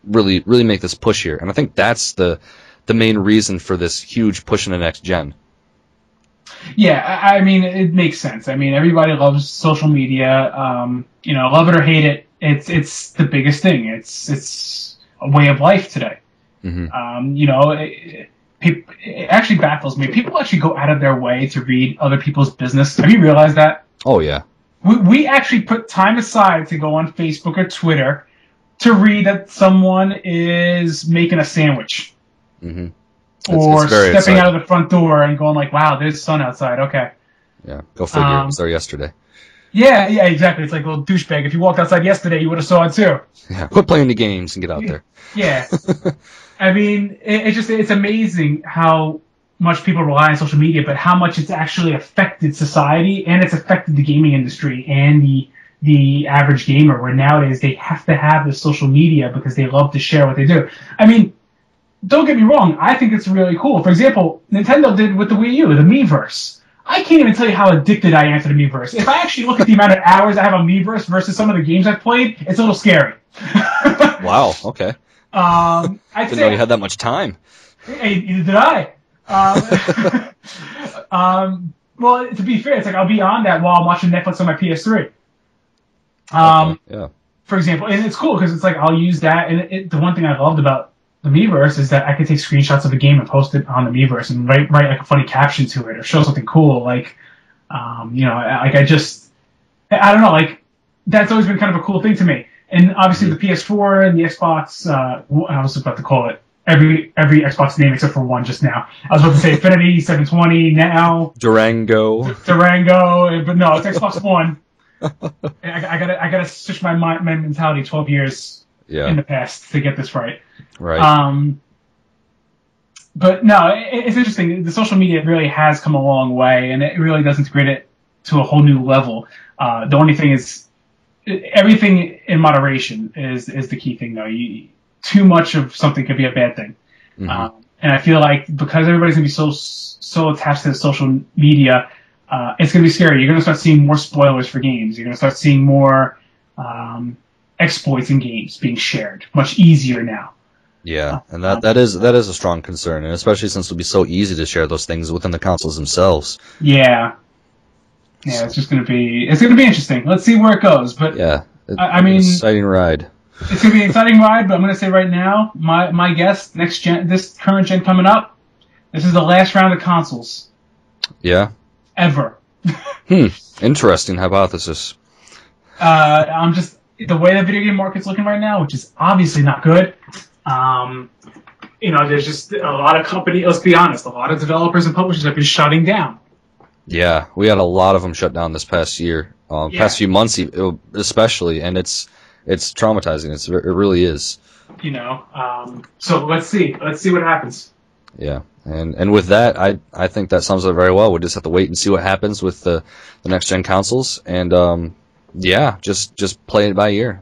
really make this push here, and I think that's the main reason for this huge push in the next gen. Yeah, I mean, it makes sense. I mean, everybody loves social media. Love it or hate it, it's the biggest thing. It's a way of life today. Mm-hmm. It actually baffles me. People actually go out of their way to read other people's business. Have you realized that? Oh, yeah. We actually put time aside to go on Facebook or Twitter to read that someone is making a sandwich. Mm-hmm. Or stepping out of the front door and going like, wow, there's sun outside. Okay. Yeah, go figure. It was there yesterday. Yeah, exactly. It's like a little douchebag. If you walked outside yesterday, you would have saw it too. Yeah, quit playing the games and get out there. Yeah. I mean, it's amazing how much people rely on social media, but how much it's actually affected society, and it's affected the gaming industry and the average gamer, where nowadays they have to have the social media because they love to share what they do. I mean, don't get me wrong, I think it's really cool. For example, Nintendo did with the Wii U, the Miiverse. I can't even tell you how addicted I am to the Miiverse. If I actually look at the amount of hours I have on Miiverse versus some of the games I've played, it's a little scary. Wow, okay. I didn't know you had that much time. Hey, neither did I. Well, to be fair, it's like I'll be on that while I'm watching Netflix on my PS3. Yeah. For example, and it's cool because it's like I'll use that, and the one thing I loved about the Miiverse is that I could take screenshots of a game and post it on the Miiverse and write like a funny caption to it or show something cool. Like, I don't know, like that's always been kind of a cool thing to me. And obviously the PS4 and the Xbox, I was about to call it every Xbox name except for one just now. I was about to say Infinity, 720, now Durango, but no, it's Xbox One. I gotta switch my mentality 12 years in the past to get this right. Right. But no, it's interesting. The social media really has come a long way, and it really does integrate it to a whole new level. The only thing is, everything in moderation is the key thing, though. Too much of something could be a bad thing. Mm-hmm. And I feel like because everybody's going to be so attached to the social media, it's going to be scary. You're going to start seeing more spoilers for games. You're going to start seeing more exploits in games being shared much easier now. Yeah, and that is a strong concern, and especially since it'll be so easy to share those things within the consoles themselves. Yeah, it's just going to be interesting. Let's see where it goes. But yeah, I mean, exciting ride. It's going to be an exciting ride, but I'm going to say right now, my guess, this current gen coming up, this is the last round of consoles. Yeah. Ever. Interesting hypothesis. I'm just, the way the video game market's looking right now, which is obviously not good. There's just a lot of companies, let's be honest, a lot of developers and publishers have been shutting down. Yeah, we had a lot of them shut down this past year, past few months especially, and it's traumatizing. It really is. So let's see what happens. Yeah, and with that, I think that sums it up very well. We'll just have to wait and see what happens with the next gen consoles, and just play it by ear.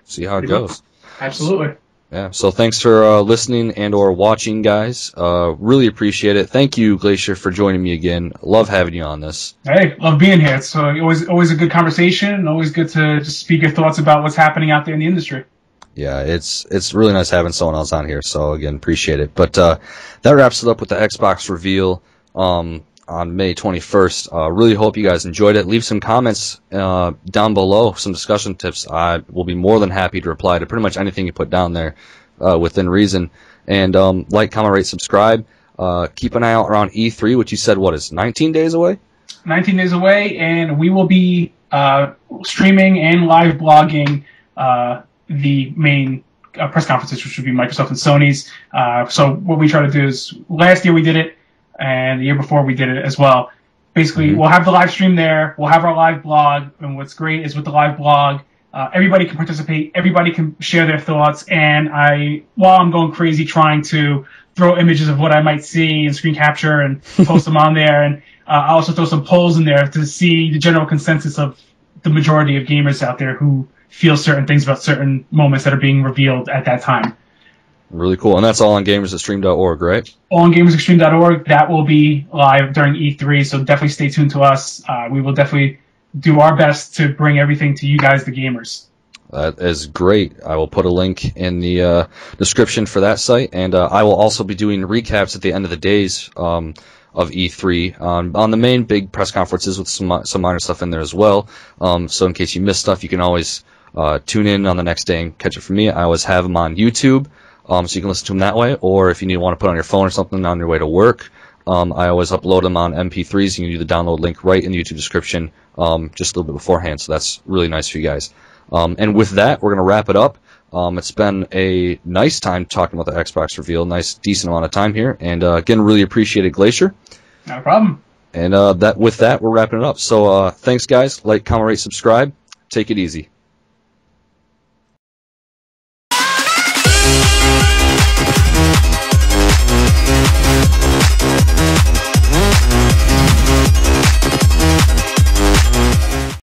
See how it goes. Absolutely. Yeah. So thanks for listening and or watching, guys. Really appreciate it. Thank you, Glacier, for joining me again. Love having you on this. Hey, love being here. It's always a good conversation, and always good to just speak your thoughts about what's happening out there in the industry. Yeah, it's really nice having someone else on here. So again, appreciate it. But that wraps it up with the Xbox reveal on May 21st. Really hope you guys enjoyed it. Leave some comments down below, some discussion tips. I will be more than happy to reply to pretty much anything you put down there within reason. And like, comment, rate, subscribe. Keep an eye out around E3, which you said, what is 19 days away? 19 days away, and we will be streaming and live blogging the main press conferences, which would be Microsoft and Sony's. So what we try to do is, last year we did it, and the year before we did it as well. Basically, we'll have the live stream there. We'll have our live blog. And what's great is with the live blog, everybody can participate. Everybody can share their thoughts. And while I'm going crazy trying to throw images of what I might see and screen capture and post them on there. And I'll also throw some polls in there to see the general consensus of the majority of gamers out there who feel certain things about certain moments that are being revealed at that time. Really cool. And that's all on gamersatstream.org, right? All on gamersextreme.org. That will be live during E3, so definitely stay tuned to us. We will definitely do our best to bring everything to you guys, the gamers. That is great. I will put a link in the description for that site, and I will also be doing recaps at the end of the days of E3 on the main big press conferences with some minor stuff in there as well. So in case you missed stuff, you can always tune in on the next day and catch it from me. I always have them on YouTube. So you can listen to them that way, or if you want to put on your phone or something on your way to work, I always upload them on MP3s. You can do the download link right in the YouTube description just a little bit beforehand, so that's really nice for you guys. And with that, we're going to wrap it up. It's been a nice time talking about the Xbox reveal, nice, decent amount of time here, and again, really appreciate it, Glacier. No problem. And with that, we're wrapping it up. So thanks, guys. Like, comment, rate, subscribe. Take it easy.